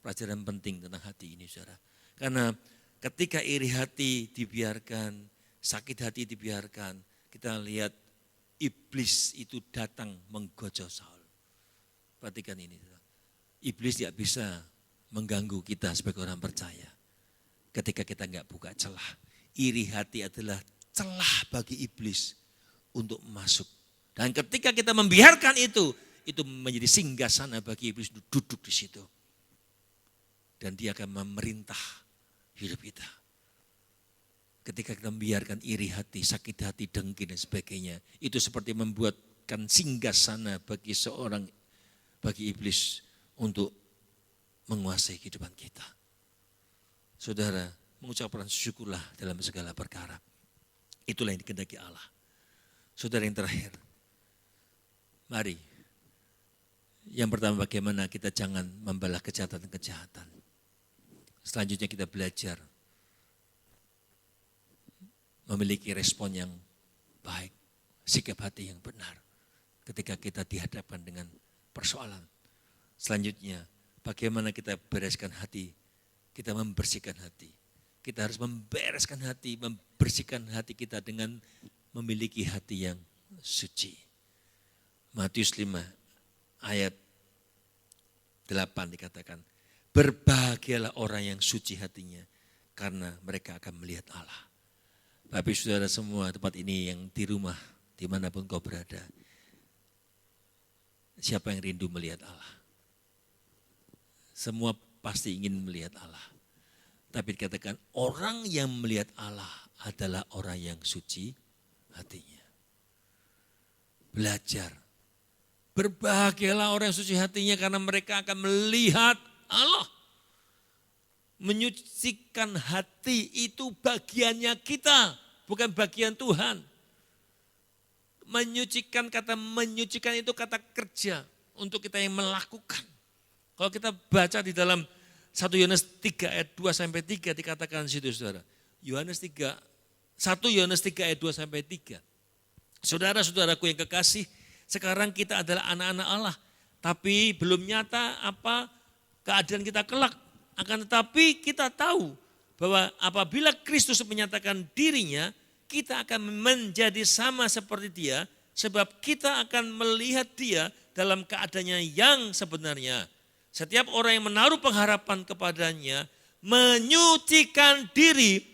pelajaran penting tentang hati ini saudara. Karena ketika iri hati dibiarkan, sakit hati dibiarkan, kita lihat iblis itu datang menggojol Saul. Perhatikan ini. Iblis tidak bisa mengganggu kita sebagai orang percaya. Ketika kita enggak buka celah. Iri hati adalah celah bagi iblis untuk masuk. Dan ketika kita membiarkan itu menjadi singgasana bagi iblis duduk di situ. Dan dia akan memerintah hidup kita. Ketika kita membiarkan iri hati, sakit hati, dengki dan sebagainya. Itu seperti membuatkan singgasana bagi iblis untuk menguasai kehidupan kita. Saudara, mengucapkan syukurlah dalam segala perkara. Itulah yang dikehendaki Allah. Saudara yang terakhir, mari. Yang pertama bagaimana kita jangan membalas kejahatan-kejahatan. Selanjutnya kita belajar memiliki respon yang baik, sikap hati yang benar ketika kita dihadapkan dengan persoalan. Selanjutnya, bagaimana kita bereskan hati, kita membersihkan hati. Kita harus membereskan hati, membersihkan hati kita dengan memiliki hati yang suci. Matius 5 ayat 8 dikatakan, berbahagialah orang yang suci hatinya, karena mereka akan melihat Allah. Bapak saudara semua tempat ini yang di rumah, dimanapun kau berada, siapa yang rindu melihat Allah? Semua pasti ingin melihat Allah. Tapi dikatakan orang yang melihat Allah adalah orang yang suci hatinya. Belajar. Berbahagialah orang yang suci hatinya karena mereka akan melihat Allah. Menyucikan hati itu bagiannya kita, bukan bagian Tuhan. Kata menyucikan itu kata kerja untuk kita yang melakukan. Kalau kita baca di dalam 1 Yohanes 3 ayat 2 sampai 3 dikatakan situ saudara. 1 Yohanes 3 ayat 2 sampai 3. Saudara-saudaraku yang kekasih, sekarang kita adalah anak-anak Allah. Tapi belum nyata apa keadaan kita kelak. Akan tetapi kita tahu bahwa apabila Kristus menyatakan dirinya, kita akan menjadi sama seperti dia. Sebab kita akan melihat dia dalam keadaannya yang sebenarnya. Setiap orang yang menaruh pengharapan kepadanya menyucikan diri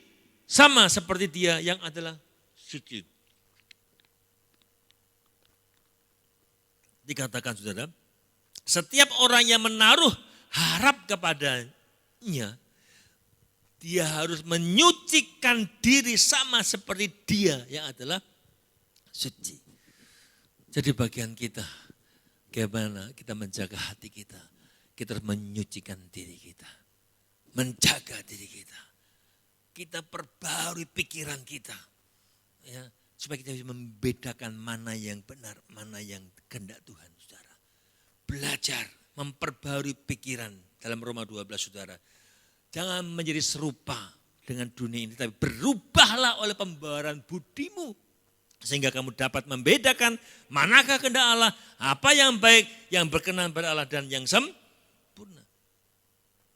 sama seperti dia yang adalah suci. Dikatakan saudara, setiap orang yang menaruh harap kepadanya, dia harus menyucikan diri sama seperti dia yang adalah suci. Jadi bagian kita, bagaimana kita menjaga hati kita. Kita harus menyucikan diri kita. Menjaga diri kita. Kita perbarui pikiran kita. Ya, supaya kita bisa membedakan mana yang benar, mana yang kehendak Tuhan, saudara. Belajar memperbarui pikiran dalam Roma 12, saudara. Jangan menjadi serupa dengan dunia ini, tapi berubahlah oleh pembaharuan budimu. Sehingga kamu dapat membedakan manakah kehendak Allah, apa yang baik, yang berkenan pada Allah dan yang sempurna.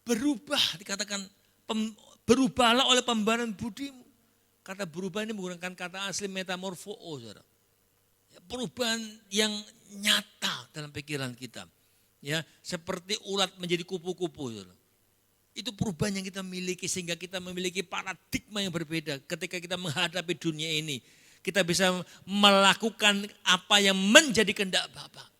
Berubah, dikatakan berubahlah oleh pembaharuan budimu. Kata berubah ini menggunakan kata asli metamorfo, saudara. Perubahan yang nyata dalam pikiran kita. Ya, seperti ulat menjadi kupu-kupu, saudara. Itu perubahan yang kita miliki sehingga kita memiliki paradigma yang berbeda ketika kita menghadapi dunia ini. Kita bisa melakukan apa yang menjadi kehendak Bapa.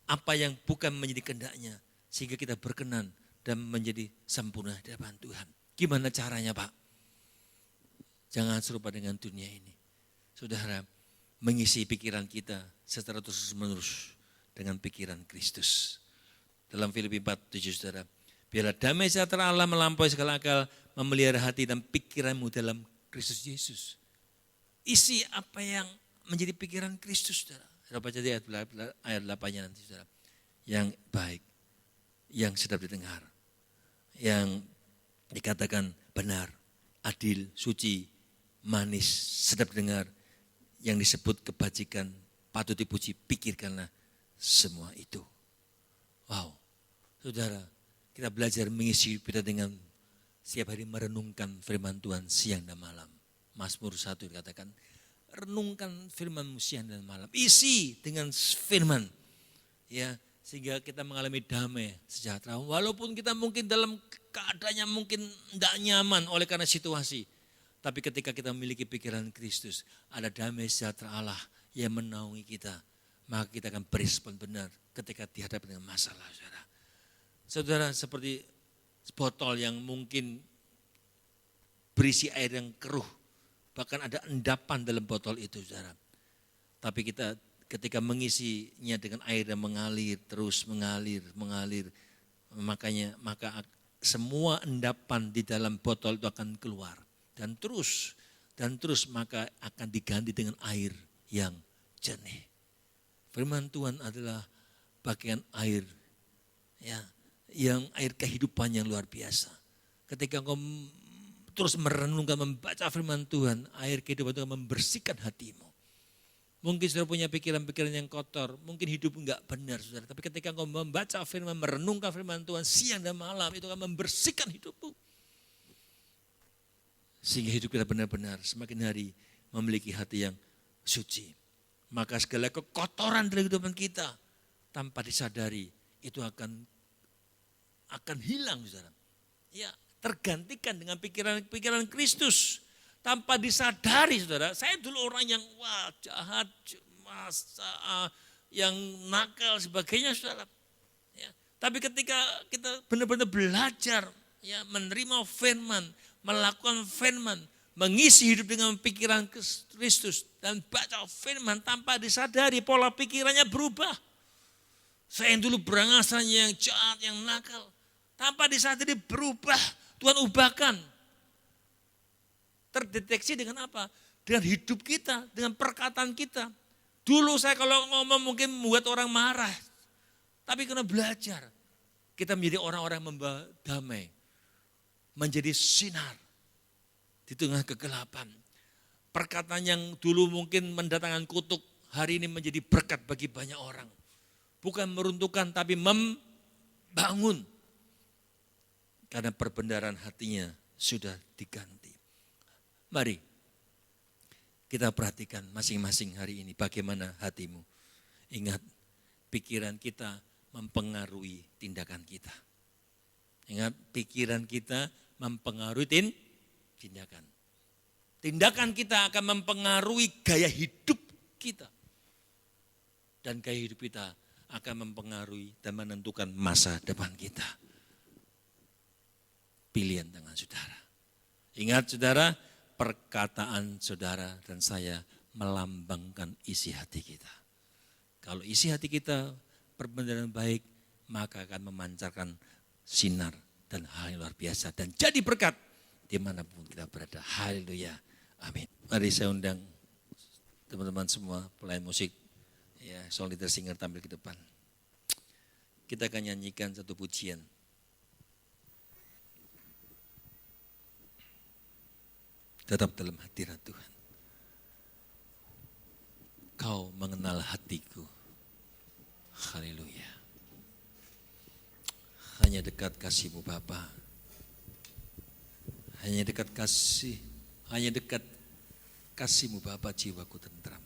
Apa yang bukan menjadi kehendaknya. Sehingga kita berkenan dan menjadi sempurna di hadapan Tuhan. Gimana caranya, Pak? Jangan serupa dengan dunia ini. Saudara, mengisi pikiran kita secara terus-menerus dengan pikiran Kristus. Dalam Filipi 4:7, saudara. Biarlah damai sejahtera Allah melampaui segala akal, memelihara hati dan pikiranmu dalam Kristus Yesus. Isi apa yang menjadi pikiran Kristus, saudara. Saudara baca di ayat 8-nya nanti, saudara. Yang baik, yang sedap didengar, yang dikatakan benar, adil, suci, manis, sedap didengar, yang disebut kebajikan, patut dipuji, pikirkanlah semua itu. Wow, saudara, kita belajar mengisi hidup kita dengan setiap hari merenungkan firman Tuhan siang dan malam. Mazmur 1 dikatakan, renungkan firman-Mu siang dan malam. Isi dengan firman. Ya, sehingga kita mengalami damai, sejahtera. Walaupun kita mungkin dalam keadaannya mungkin tidak nyaman oleh karena situasi. Tapi ketika kita memiliki pikiran Kristus, ada damai sejahtera Allah yang menaungi kita. Maka kita akan berespon benar ketika dihadapi dengan masalah, saudara. Saudara, seperti botol yang mungkin berisi air yang keruh. Bahkan ada endapan dalam botol itu, saudara. Tapi kita ketika mengisinya dengan air yang mengalir, terus mengalir. Maka semua endapan di dalam botol itu akan keluar. Dan terus maka akan diganti dengan air yang jernih. Firman Tuhan adalah bagian air, ya, yang air kehidupan yang luar biasa. Ketika engkau terus merenungkan, membaca firman Tuhan, air kehidupan Tuhan membersihkan hatimu. Mungkin saudara punya pikiran-pikiran yang kotor, mungkin hidup enggak benar, saudara. Tapi ketika engkau membaca firman, merenungkan firman Tuhan siang dan malam, itu akan membersihkan hidupmu. Sehingga hidup kita benar-benar semakin hari memiliki hati yang suci. Maka segala kekotoran dari kehidupan kita tanpa disadari itu akan hilang, saudara. Ya, tergantikan dengan pikiran Kristus tanpa disadari, saudara. Saya dulu orang yang jahat, yang nakal sebagainya, saudara. Ya, tapi ketika kita benar-benar belajar, ya, menerima firman, melakukan firman, mengisi hidup dengan pikiran Kristus dan baca firman tanpa disadari pola pikirannya berubah. Saya yang dulu berangasan yang jahat, yang nakal, tanpa disadari berubah. Tuhan ubahkan. Terdeteksi dengan apa? Dengan hidup kita, dengan perkataan kita. Dulu saya kalau ngomong mungkin membuat orang marah. Tapi karena belajar, kita menjadi orang-orang yang membawa damai. Menjadi sinar di tengah kegelapan. Perkataan yang dulu mungkin mendatangkan kutuk, hari ini menjadi berkat bagi banyak orang. Bukan meruntuhkan tapi membangun. Karena perbendaharaan hatinya sudah diganti. Mari kita perhatikan masing-masing hari ini bagaimana hatimu. Ingat, pikiran kita mempengaruhi tindakan kita. Ingat, pikiran kita mempengaruhi tindakan. Tindakan kita akan mempengaruhi gaya hidup kita. Dan gaya hidup kita akan mempengaruhi dan menentukan masa depan kita. Pilihan tangan saudara. Ingat saudara, perkataan saudara dan saya melambangkan isi hati kita. Kalau isi hati kita perbendaharaan baik, maka akan memancarkan sinar dan hal yang luar biasa. Dan jadi berkat dimanapun kita berada. Haleluya. Amin. Mari saya undang teman-teman semua pelayan musik, ya, song leader singer tampil ke depan. Kita akan nyanyikan satu pujian. Tetap dalam hadirat Tuhan. Kau mengenal hatiku. Haleluya. Hanya dekat kasih-Mu Bapa. Hanya dekat kasih-Mu Bapa, jiwaku tentram.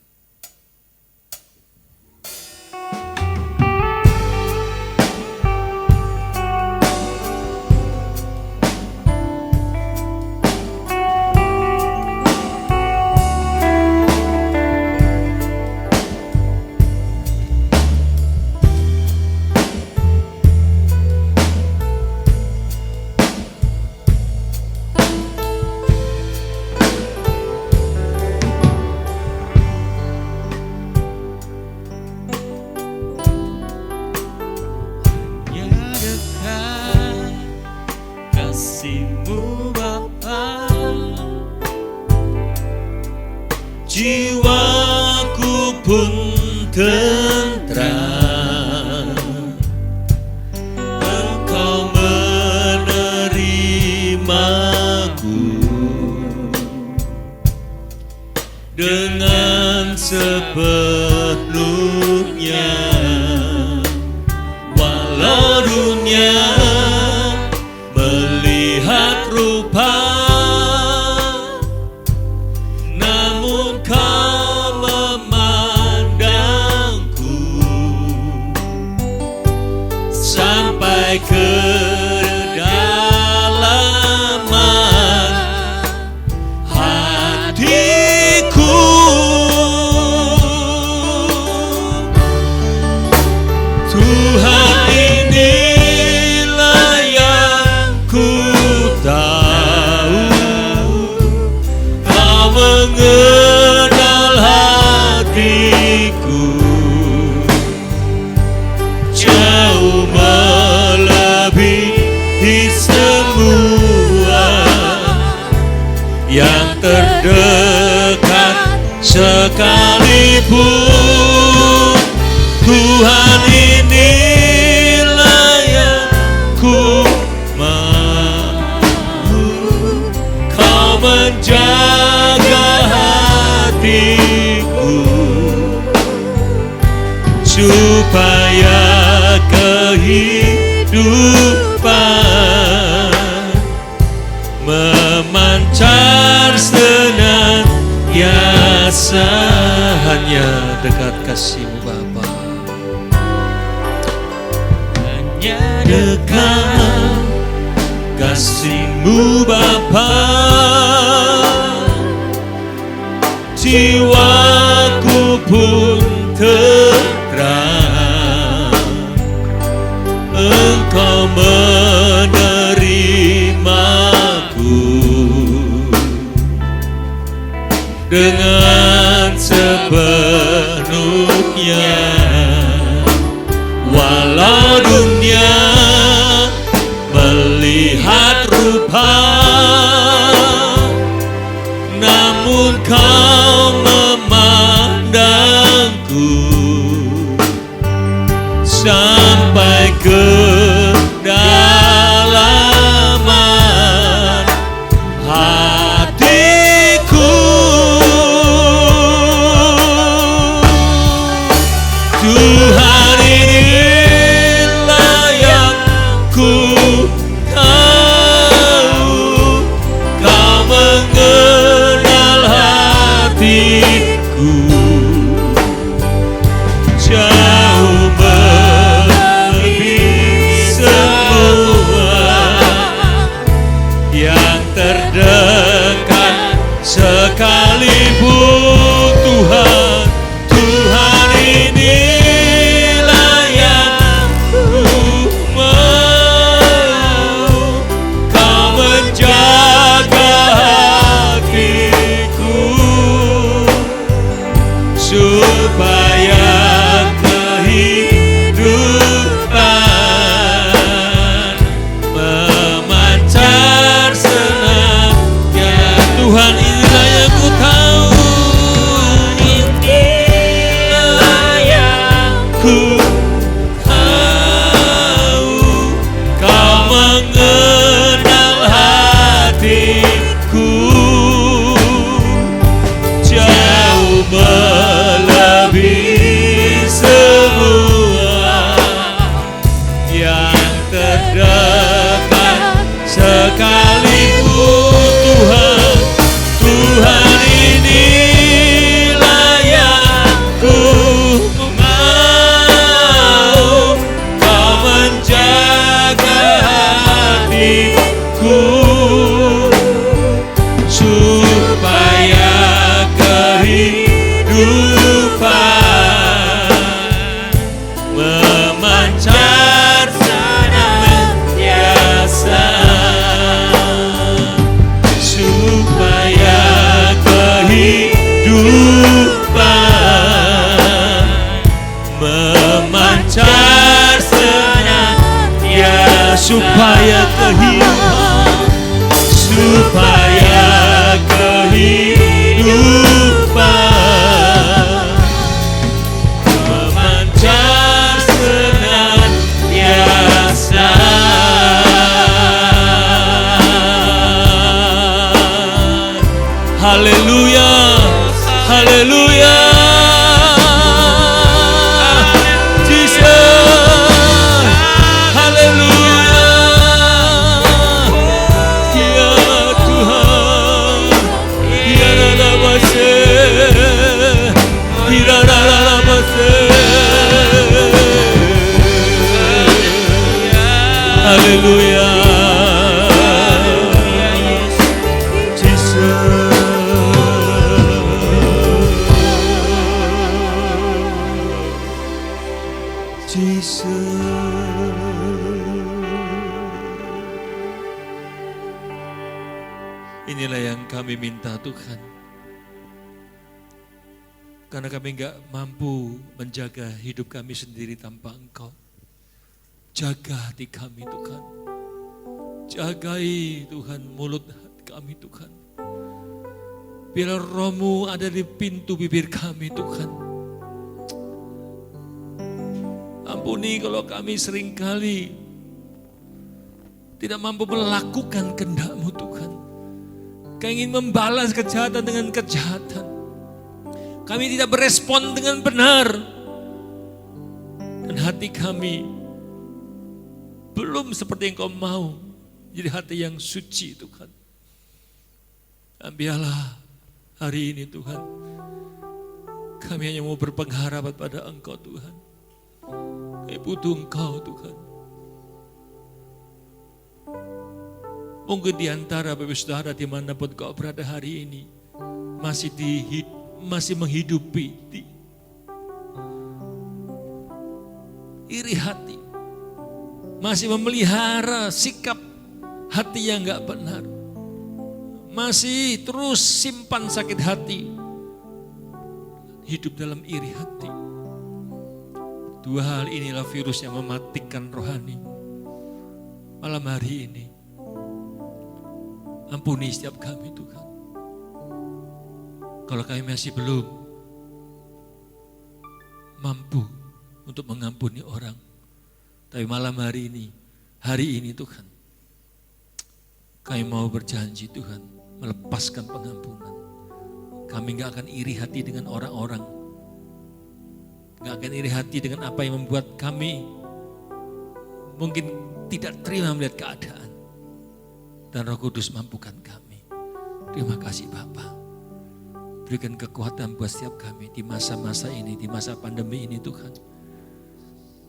Jiwaku pun tentram, Engkau menerimaku dengan sepenuhnya. Walau dunia melihat rupa, namun Kau memandangku sampai ke kedalaman hatiku. Tuhan, inilah yang ku tahu, Kau mengenal hatiku jauh melebihi semua yang terdekat sekalipun. Tuhan, inilah yang ku mau, Kau menjaga hatiku supaya kehidupan memancar senantiasa. Hanya dekat kasih-Mu Bapa, hanya dekat kasih-Mu Bapa, jiwaku pun tentram. Engkau menerimaku dengan sepenuhnya. Walau dunia melihat rupa, sampai ke dalaman hatiku. Tuhan, inilah yang ku tahu, Kau mengenal hatiku jauh melebihi semua yang terdekat sekalipun. Tuhan, Tuhan, inilah yang ku mau, Kau menjaga hatiku supaya kehidupan memancar senangnya. Tuhan, inilah yang ku tahu, inilah yang ku tahu, Kau mengenal hatiku jauh melebihi semua yang terdekat sekalipun. Tuhan, Tuhan, inilah yang ku mau, Kau menjaga hatiku supaya kehidupan memancar senantiasa, supaya kehidupan memancar senantiasa, supaya kehidupan memancar senantiasa. Haleluya, haleluya. Jesus, haleluya. Ya Tuhan, ya Rabase, ya Rabase. Haleluya. Inilah yang kami minta Tuhan, karena kami enggak mampu menjaga hidup kami sendiri tanpa Engkau. Jaga hati kami Tuhan, jagai Tuhan mulut kami Tuhan. Biar Roh-Mu ada di pintu bibir kami Tuhan. Ampuni kalau kami seringkali tidak mampu melakukan kehendak-Mu Tuhan. Kami ingin membalas kejahatan dengan kejahatan. Kami tidak berespon dengan benar. Dan hati kami belum seperti yang Kau mau. Jadi hati yang suci Tuhan. Biarlah hari ini Tuhan, kami hanya mau berpengharapan pada Engkau Tuhan. Kami butuh Engkau Tuhan. Mungkin di antara Bapak Saudara dimanapun kau berada hari ini masih menghidupi iri hati, masih memelihara sikap hati yang gak benar, masih terus simpan sakit hati, hidup dalam iri hati. Dua hal inilah virus yang mematikan rohani. Malam hari ini ampuni setiap kami Tuhan. Kalau kami masih belum mampu untuk mengampuni orang, Tapi malam hari ini Tuhan, kami mau berjanji Tuhan, melepaskan pengampunan. Kami gak akan iri hati dengan orang-orang. Gak akan iri hati dengan apa yang membuat kami mungkin tidak terima melihat keadaan. Dan Roh Kudus mampukan kami. Terima kasih Bapa. Berikan kekuatan buat setiap kami di masa-masa ini, di masa pandemi ini Tuhan.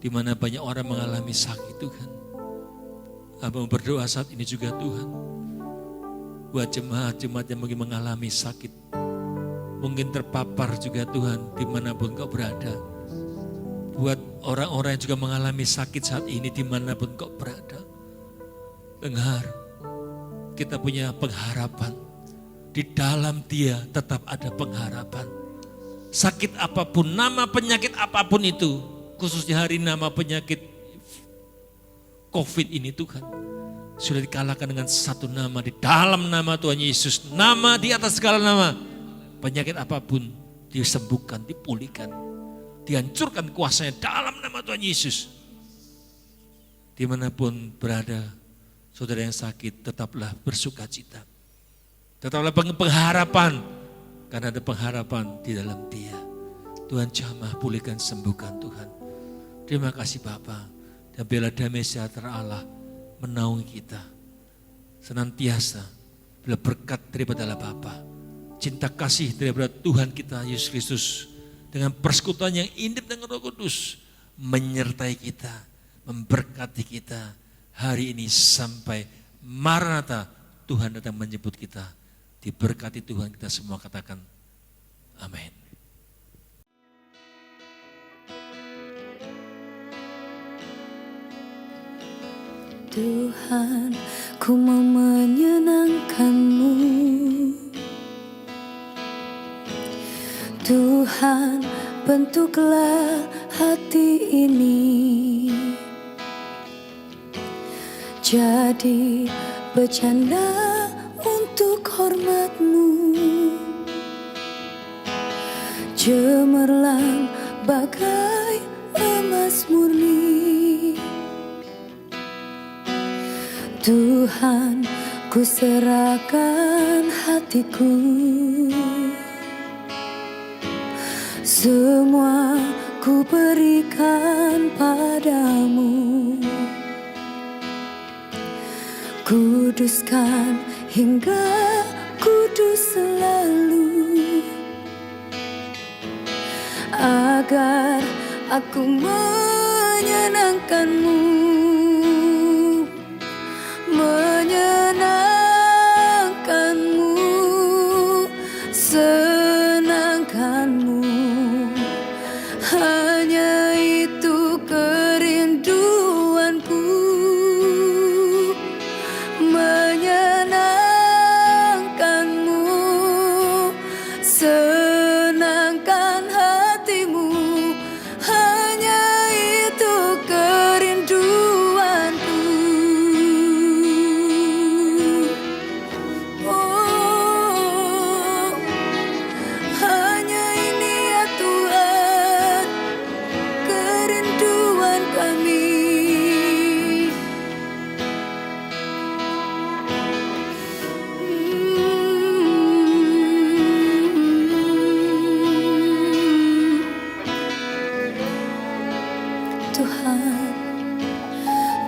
Di mana banyak orang mengalami sakit Tuhan. Abang berdoa saat ini juga Tuhan. Buat jemaat-jemaat yang mungkin mengalami sakit. Mungkin terpapar juga Tuhan dimanapun kau berada. Buat orang-orang yang juga mengalami sakit saat ini dimanapun kau berada. Dengar, kita punya pengharapan. Di dalam Dia tetap ada pengharapan. Sakit apapun, nama penyakit apapun itu. Khususnya hari nama penyakit COVID ini Tuhan. Sudah dikalahkan dengan satu nama, di dalam nama Tuhan Yesus. Nama di atas segala nama. Penyakit apapun disembuhkan, dipulihkan. Dihancurkan kuasanya dalam nama Tuhan Yesus. Dimanapun berada, saudara yang sakit tetaplah bersuka cita. Tetaplah pengharapan. Karena ada pengharapan di dalam Dia. Tuhan jamah, pulihkan, sembuhkan Tuhan. Terima kasih Bapa. Dan biarlah damai sejahtera Allah menaungi kita. Senantiasa bila berkat daripada Allah Bapa. Cinta kasih daripada Tuhan kita Yesus Kristus. Dengan persekutuan yang intim dengan Roh Kudus. Menyertai kita, memberkati kita hari ini sampai Maranatha. Tuhan datang menjemput kita. Diberkati Tuhan, kita semua katakan amin. Tuhan, ku mau menyenangkan-Mu. Tuhan, bentuklah hati ini jadi bercanda untuk hormat-Mu. Cemerlang bagai emas murni. Tuhan, ku serahkan hatiku. Semua ku berikan padamu. Kuduskan hingga kudus selalu. Agar aku menyenangkan-Mu. Menyenangkan-Mu, senangkan-Mu, hanya itu kerinduanku. Menyenangkan-Mu, senangkan hatimu, hanya itu kerinduanku.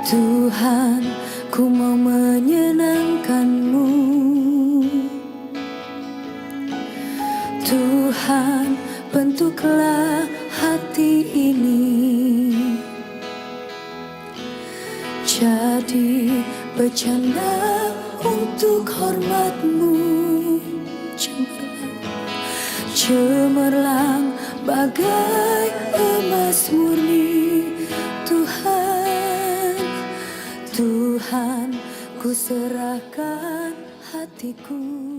Tuhan, ku mau menyenangkan-Mu. Tuhan, bentuklah hati ini jadi bercanda untuk hormat-Mu. Cemerlang bagai emas murni. Tuhan, ku serahkan hatiku.